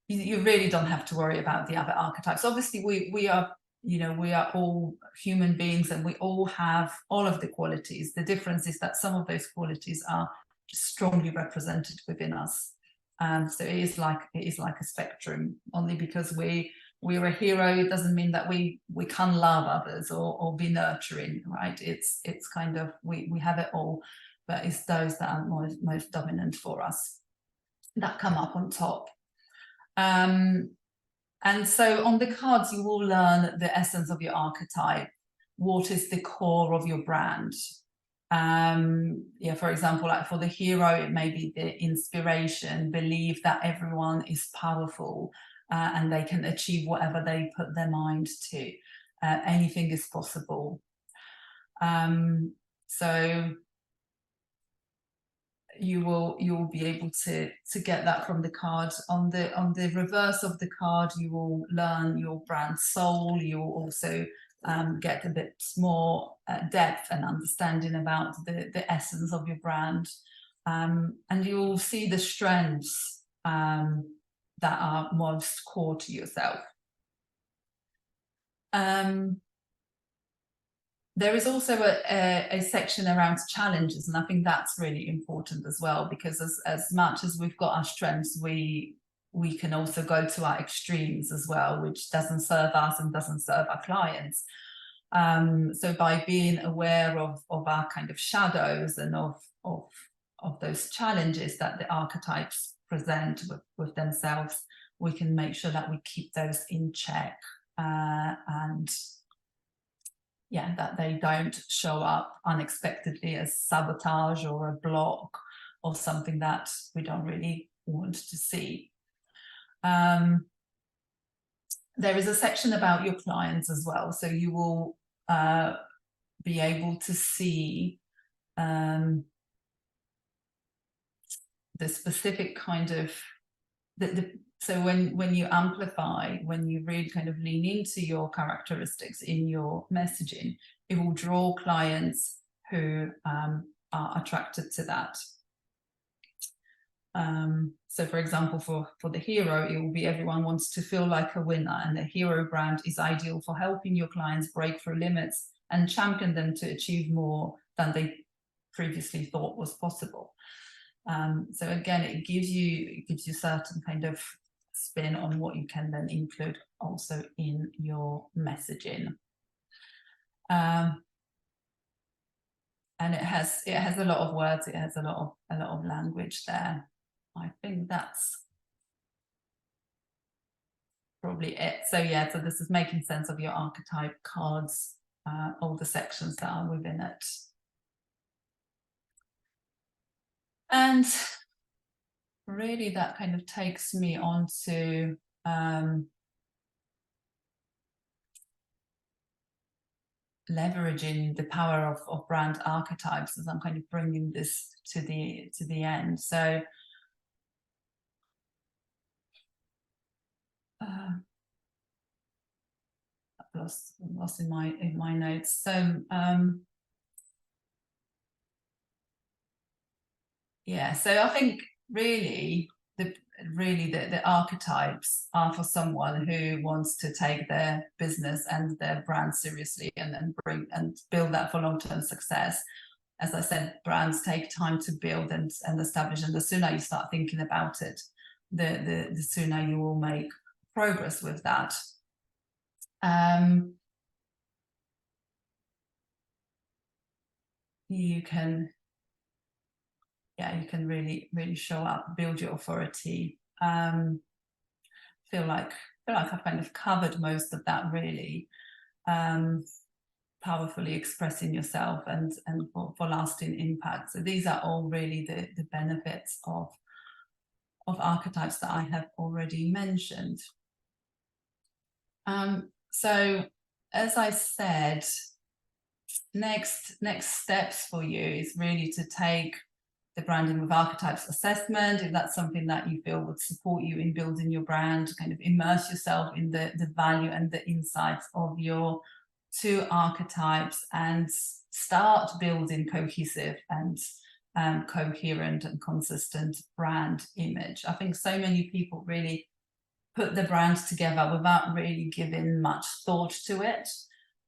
You really don't have to worry about the other archetypes. Obviously, we are, you know, we are all human beings, and we all have all of the qualities. The difference is that some of those qualities are strongly represented within us. So it is like a spectrum. Only because we're a hero, it doesn't mean that we can love others or be nurturing, right? It's kind of, we have it all, but it's those that are most dominant for us that come up on top. And so on the cards, you will learn the essence of your archetype. What is the core of your brand? Yeah, for example, like for the hero, it may be the inspiration, believe that everyone is powerful and they can achieve whatever they put their mind to. Anything is possible. So you'll be able to get that from the card. On the reverse of the card, you will learn your brand soul. You'll also get a bit more depth and understanding about the essence of your brand, and you'll see the strengths that are most core to yourself. There is also a section around challenges, and I think that's really important as well, because as much as we've got our strengths, we can also go to our extremes as well, which doesn't serve us and doesn't serve our clients. So by being aware of our kind of shadows and of those challenges that the archetypes present with themselves, we can make sure that we keep those in check, and yeah, that they don't show up unexpectedly as sabotage or a block or something that we don't really want to see. There is a section about your clients as well, so you will be able to see the specific kind of so when you amplify, when you really kind of lean into your characteristics in your messaging, it will draw clients who are attracted to that. So for example, for the hero, it will be everyone wants to feel like a winner, and the hero brand is ideal for helping your clients break through limits and champion them to achieve more than they previously thought was possible. So again, it gives you certain kind of spin on what you can then include also in your messaging. And it has a lot of words, it has a lot of language there. I think that's probably it. So yeah, so this is making sense of your archetype cards, all the sections that are within it. And really that kind of takes me on to leveraging the power of brand archetypes, as I'm kind of bringing this to the end. So I've lost in my notes. So yeah, so I think really the archetypes are for someone who wants to take their business and their brand seriously and build that for long-term success. As I said, brands take time to build and establish, and the sooner you start thinking about it, the sooner you will make progress with that. You can really show up, build your authority. Feel like I've kind of covered most of that really. Powerfully expressing yourself and for lasting impact. So these are all really the benefits of archetypes that I have already mentioned. So as I said, next steps for you is really to take the Branding with Archetypes assessment, if that's something that you feel would support you in building your brand, kind of immerse yourself in the value and the insights of your 2 archetypes and start building cohesive and coherent and consistent brand image. I think so many people really put the brands together without really giving much thought to it.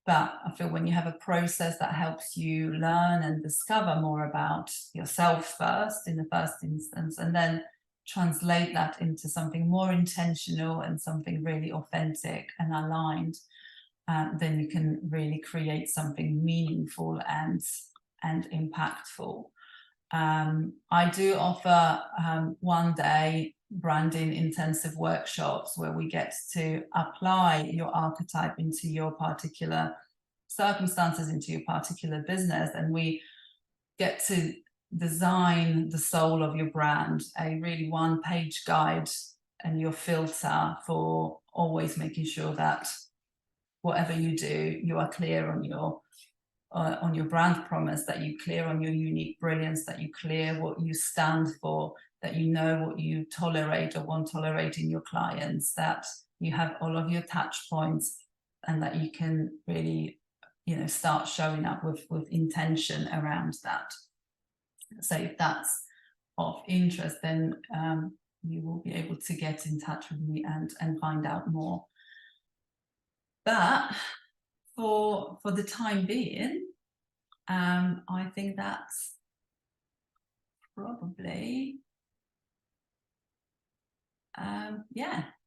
But I feel when you have a process that helps you learn and discover more about yourself first, in the first instance, and then translate that into something more intentional and something really authentic and aligned, then you can really create something meaningful and impactful. I do offer 1-day branding intensive workshops where we get to apply your archetype into your particular circumstances, into your particular business, and we get to design the soul of your brand, a really 1-page guide and your filter for always making sure that whatever you do, you are clear on your brand promise, that you're clear on your unique brilliance, that you're clear what you stand for, that you know what you tolerate or won't tolerate in your clients, that you have all of your touch points, and that you can really, start showing up with intention around that. So if that's of interest, then you will be able to get in touch with me and find out more. But for the time being, I think that's probably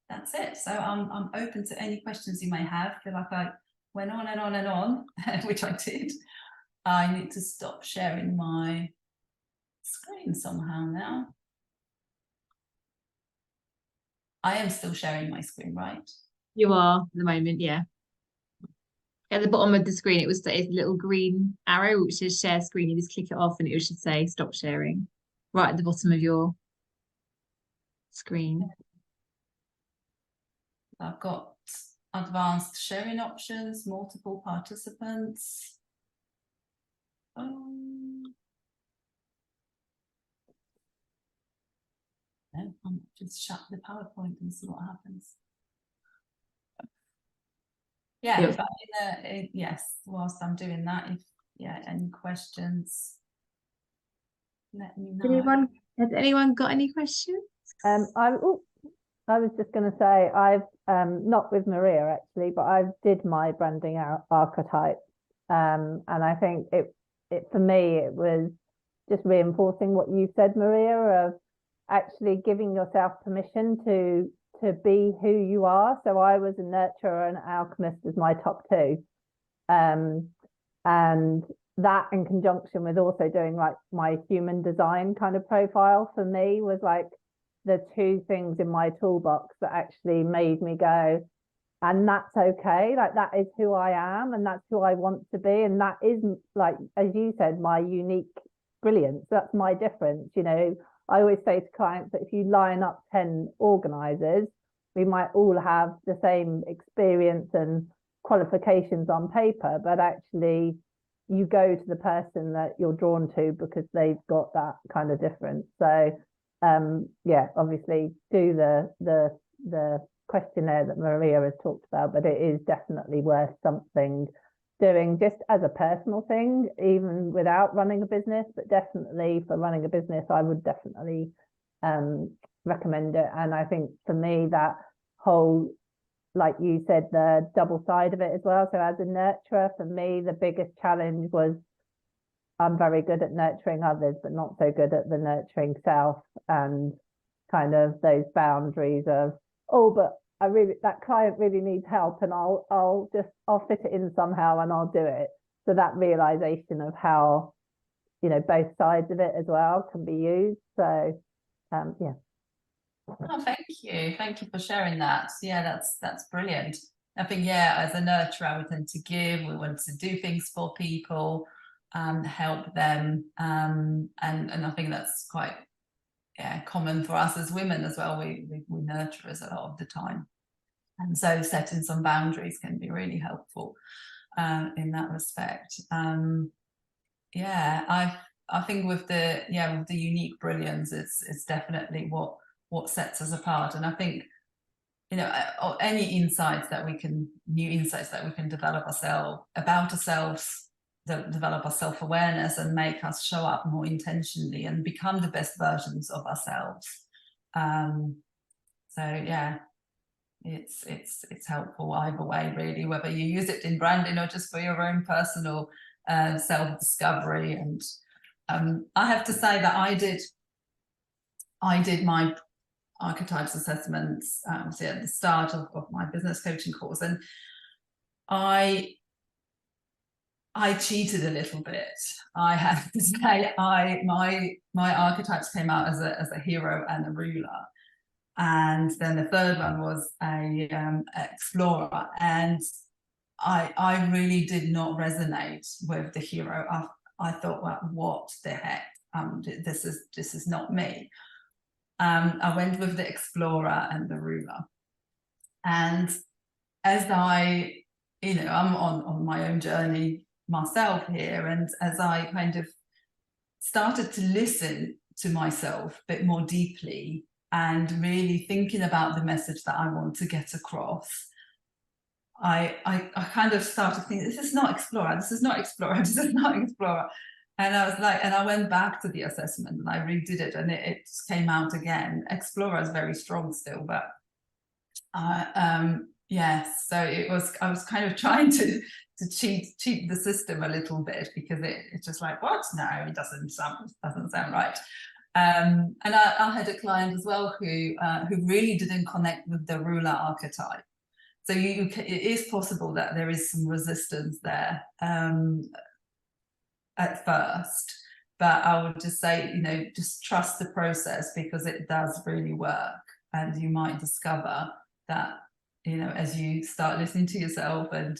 that's it. So I'm open to any questions you may have. I feel like I went on and on and on, which I did. I need to stop sharing my screen somehow now. I am still sharing my screen, right? You are at the moment, yeah. At the bottom of the screen, it's a little green arrow which says share screen. You just click it off and it should say stop sharing right at the bottom of your screen. I've got advanced sharing options, multiple participants. I just shut the PowerPoint and see what happens. Yeah, yep. But yes, whilst I'm doing that, if any questions, let me know. Has anyone got any questions? I was just going to say, I've not with Maria actually, but I did my branding archetype, and I think it for me it was just reinforcing what you said, Maria, of actually giving yourself permission to be who you are. So I was a nurturer and alchemist as my top 2, and that in conjunction with also doing like my human design kind of profile for me was like the 2 things in my toolbox that actually made me go, and that's okay, like that is who I am and that's who I want to be, and that is, like as you said, my unique brilliance. That's my difference. I always say to clients that if you line up 10 organizers, we might all have the same experience and qualifications on paper, but actually you go to the person that you're drawn to because they've got that kind of difference. So obviously do the questionnaire that Maria has talked about, but it is definitely worth something doing just as a personal thing, even without running a business, but definitely for running a business, I would definitely recommend it. And I think for me, that whole, like you said, the double side of it as well. So as a nurturer, for me, the biggest challenge was I'm very good at nurturing others, but not so good at the nurturing self, and kind of those boundaries of, but that client really needs help, and I'll fit it in somehow and I'll do it. So that realization of how, both sides of it as well can be used. So Oh, thank you for sharing that. Yeah, that's brilliant. I think as a nurturer, we tend to give, we want to do things for people, help them, and I think that's quite common for us as women as well. We nurturers a lot of the time, and so setting some boundaries can be really helpful in that respect. I think with the unique brilliance, it's definitely what sets us apart. And I think, you know, any insights that we can develop about ourselves, develop our self-awareness and make us show up more intentionally and become the best versions of ourselves. So yeah, it's helpful either way, really, whether you use it in branding or just for your own personal self-discovery. And I have to say that I did my archetypes assessments at the start of my business coaching course, and I cheated a little bit. I have to say, my archetypes came out as a hero and a ruler, and then the third one was a explorer, and I really did not resonate with the hero. I thought, well, what the heck? This is not me. I went with the explorer and the ruler, and as I'm on my own journey myself here, and as I kind of started to listen to myself a bit more deeply and really thinking about the message that I want to get across, I kind of started thinking, this is not explorer, this is not explorer, this is not explorer. And I was like, and I went back to the assessment and I redid it, and it came out again. Explorer is very strong still, but yes. So I was kind of trying to cheat the system a little bit, because it's just like, what? No, it doesn't sound right. And I had a client as well who really didn't connect with the ruler archetype. So it is possible that there is some resistance there at first, but I would just say, you know, just trust the process, because it does really work, and you might discover that, you know, as you start listening to yourself and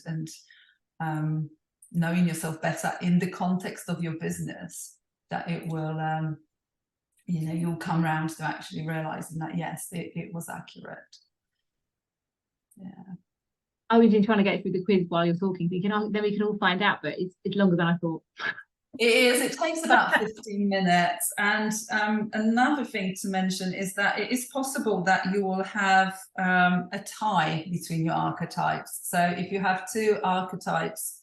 knowing yourself better in the context of your business, that it will you know, you'll come around to actually realizing that yes, it was accurate. Yeah. I was trying to get through the quiz while you're talking, thinking, oh, then we can all find out, but it's longer than I thought. It is. It takes about 15 minutes. And another thing to mention is that it is possible that you will have a tie between your archetypes. So if you have two archetypes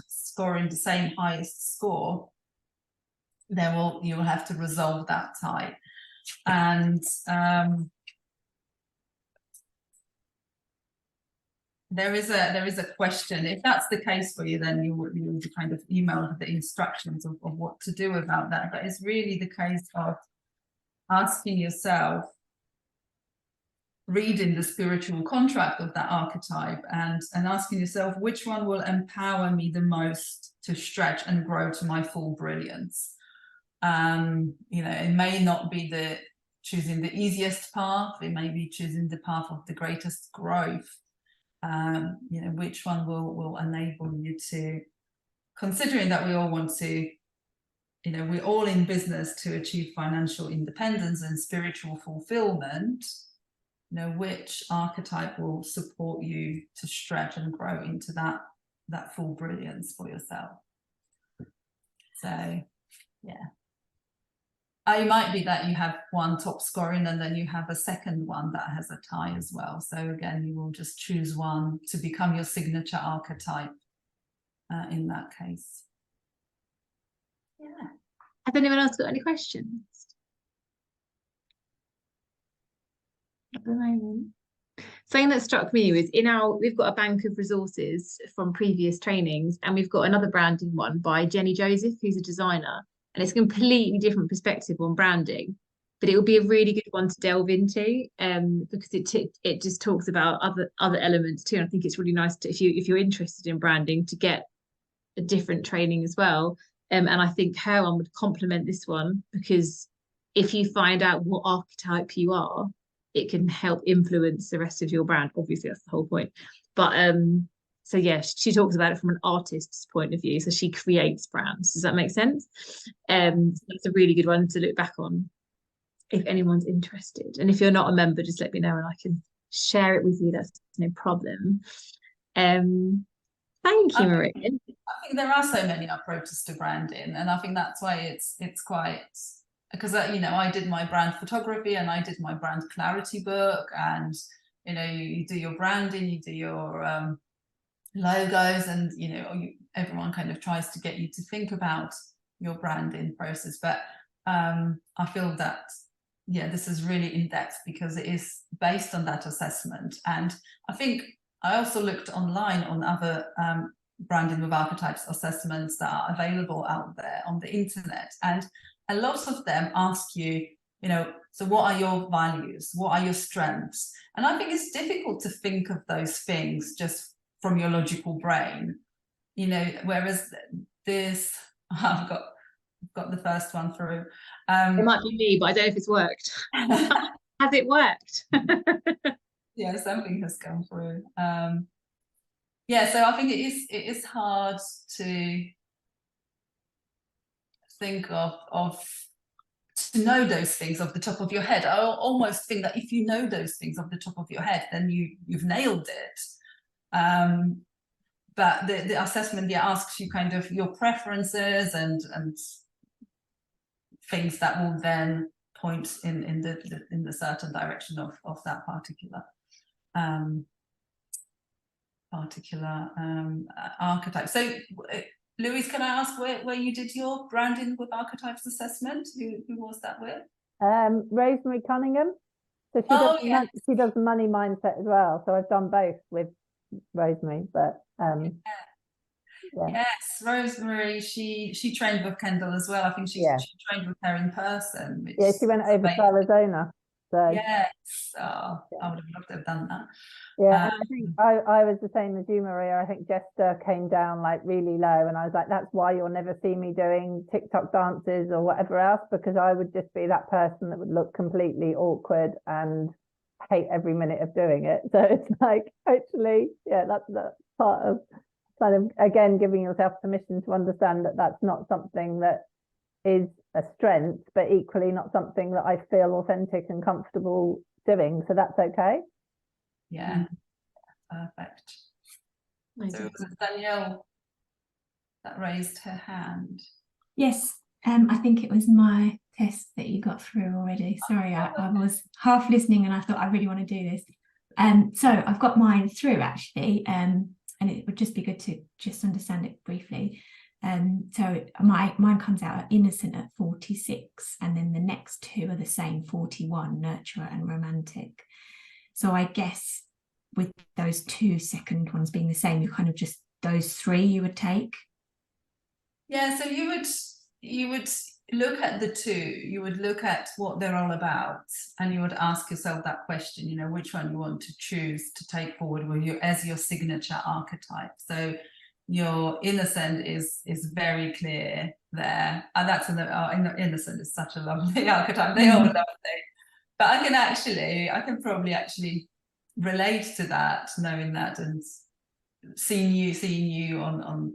scoring the same highest score, then you will have to resolve that tie. And there is a question. If that's the case for you, then you will kind of email the instructions of what to do about that. But it's really the case of asking yourself, reading the spiritual contract of that archetype, and asking yourself, which one will empower me the most to stretch and grow to my full brilliance? You know, it may not be choosing the easiest path. It may be choosing the path of the greatest growth. You know, which one will enable you to, considering that we all want to, you know, we're all in business to achieve financial independence and spiritual fulfillment, you know, which archetype will support you to stretch and grow into that full brilliance for yourself. So yeah, it might be that you have one top scoring and then you have a second one that has a tie as well. So again, you will just choose one to become your signature archetype in that case. Yeah. Has anyone else got any questions at the moment? Something that struck me was we've got a bank of resources from previous trainings, and we've got another branding one by Jenny Joseph, who's a designer. And it's a completely different perspective on branding, but it will be a really good one to delve into, because it just talks about other elements too. And I think it's really nice to, if you're interested in branding, to get a different training as well. And I think her one would complement this one, because if you find out what archetype you are, it can help influence the rest of your brand. Obviously, that's the whole point. But So yeah, she talks about it from an artist's point of view. So she creates brands. Does that make sense? So that's a really good one to look back on if anyone's interested. And if you're not a member, just let me know and I can share it with you. That's no problem. Thank you, Maria. I think there are so many approaches to branding, and I think that's why it's quite, because you know, I did my brand photography and I did my brand clarity book, and you know, you do your branding, you do your logos, and you know, everyone kind of tries to get you to think about your branding process, but I feel that yeah, this is really in depth because it is based on that assessment. And I think I also looked online on other branding with archetypes assessments that are available out there on the internet, and a lot of them ask you, you know, so what are your values, what are your strengths? And I think it's difficult to think of those things just from your logical brain, you know, whereas this, I've got the first one through. It might be me, but I don't know if it's worked. Has it worked? Yeah, something has come through. Yeah, so I think it is hard to think of to know those things off the top of your head. I almost think that if you know those things off the top of your head, then you've nailed it. But the assessment, yeah, asks you kind of your preferences and things that will then point in the certain direction of that particular archetype. So Louise, can I ask where you did your branding with archetypes assessment? Who was that with? Rosemary Cunningham. So she does money mindset as well. So I've done both with Rosemary, but yeah. Yes, Rosemary, she trained with Kendall as well. I think she trained with her in person. Yeah, she went over to Arizona. So yes, I would have loved to have done that. Yeah, and I think I was the same as you, Maria. I think Jester came down like really low, and I was like, that's why you'll never see me doing TikTok dances or whatever else, because I would just be that person that would look completely awkward and hate every minute of doing it. So it's like, actually, yeah, that's part of kind of, again, giving yourself permission to understand that that's not something that is a strength, but equally not something that I feel authentic and comfortable doing. So that's okay. Yeah, perfect. So it was Danielle that raised her hand. Yes, I think it was my test that you got through already. Sorry, I was half listening and I thought I really want to do this. So I've got mine through actually, and it would just be good to just understand it briefly. So mine comes out innocent at 46, and then the next two are the same, 41, nurturer and romantic. So I guess with those two second ones being the same, you kind of just those three you would take. Yeah, so you would look at the two, you would look at what they're all about, and you would ask yourself that question, you know, which one you want to choose to take forward with you as your signature archetype. So your innocent is very clear there, and that's innocent is such a lovely archetype. They all love it. But I can probably actually relate to that, knowing that and seeing you on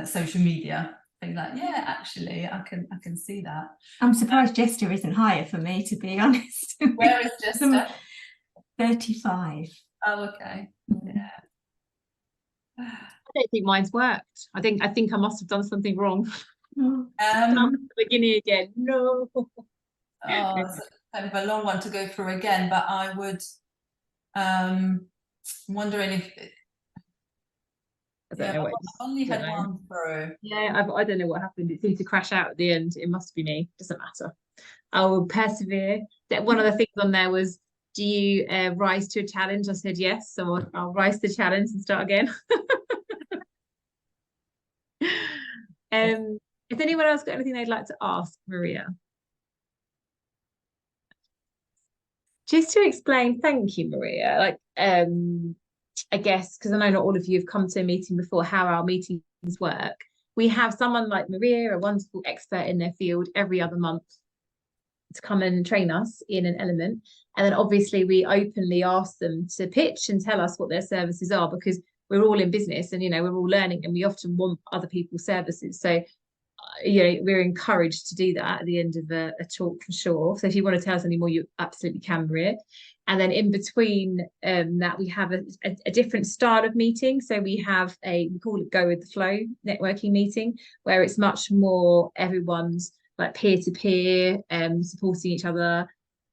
social media, being like, yeah, actually, I can see that. I'm surprised Jester isn't higher for me, to be honest. Where is Jester? 35. Oh, okay. Yeah. I don't think mine's worked. I think I must have done something wrong. Start from the beginning again. No. It's kind of a long one to go through again, but I would wondering if I don't know. I've only had one through. Yeah, I don't know what happened. It seemed to crash out at the end. It must be me. Doesn't matter. I will persevere. One of the things on there was, do you rise to a challenge? I said yes, so I'll rise to the challenge and start again. Has anyone else got anything they'd like to ask Maria? Just to explain, thank you, Maria. Like, I guess, because I know not all of you have come to a meeting before, how our meetings work. We have someone like Maria, a wonderful expert in their field, every other month. to come and train us in an element. And then obviously we openly ask them to pitch and tell us what their services are, because we're all in business and, you know, we're all learning and we often want other people's services. So, you know, we're encouraged to do that at the end of a talk for sure. So if you want to tell us any more, you absolutely can, Maria. And then in between that, we have a different style of meeting. So we have we call it Go with the Flow networking meeting, where it's much more everyone's like peer-to-peer, supporting each other.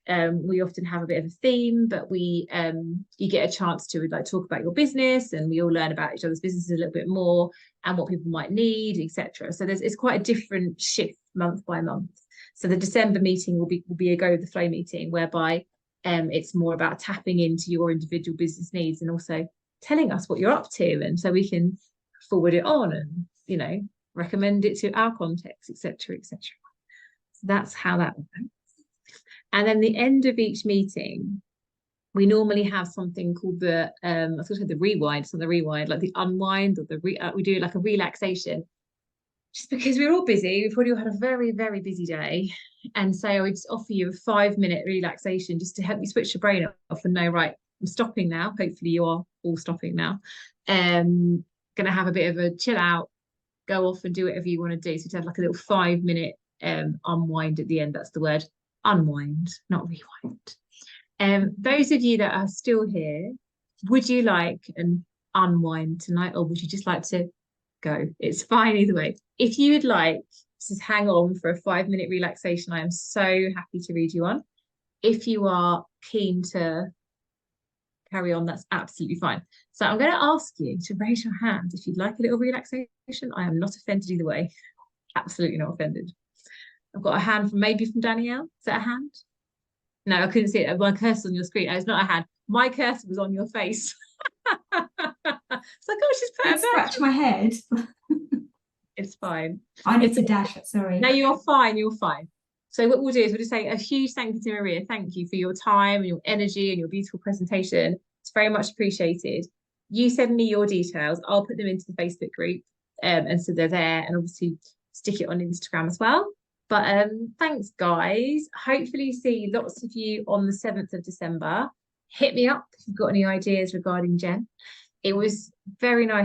We often have a bit of a theme, but you get a chance to like talk about your business, and we all learn about each other's businesses a little bit more and what people might need, etc. So it's quite a different shift month by month. So the December meeting will be a Go with the Flow meeting, whereby it's more about tapping into your individual business needs and also telling us what you're up to, and so we can forward it on and, you know, recommend it to our context, etc., etc. So that's how that works. And then the end of each meeting, we normally have something called the I was going to say the rewind, so the rewind, like the unwind, or we do like a relaxation, just because we're all busy. We've probably all had a very, very busy day. And so I would just offer you a 5-minute relaxation just to help you switch your brain off and know, right, I'm stopping now. Hopefully you are all stopping now. Going to have a bit of a chill out, go off and do whatever you want to do. So to have like a little 5-minute unwind at the end. That's the word, unwind, not rewind. Those of you that are still here, would you like an unwind tonight, or would you just like to go? It's fine either way. If you would like to hang on for a 5-minute relaxation, I am so happy to read you on. If you are keen to carry on, that's absolutely fine. So I'm going to ask you to raise your hand if you'd like a little relaxation. I am not offended either way. Absolutely not offended. I've got a hand from Danielle. Is that a hand? No, I couldn't see it. My cursor's on your screen. It's not a hand. My cursor was on your face. It's like, oh, she's put Don't scratch my head. It's fine. I need to dash it, sorry. No, you're fine. You're fine. So what we'll do is we'll just say a huge thank you to Maria. Thank you for your time and your energy and your beautiful presentation. It's very much appreciated. You send me your details. I'll put them into the Facebook group, and so they're there, and obviously stick it on Instagram as well. But thanks, guys. Hopefully see lots of you on the 7th of December. Hit me up if you've got any ideas regarding Jen. It was very nice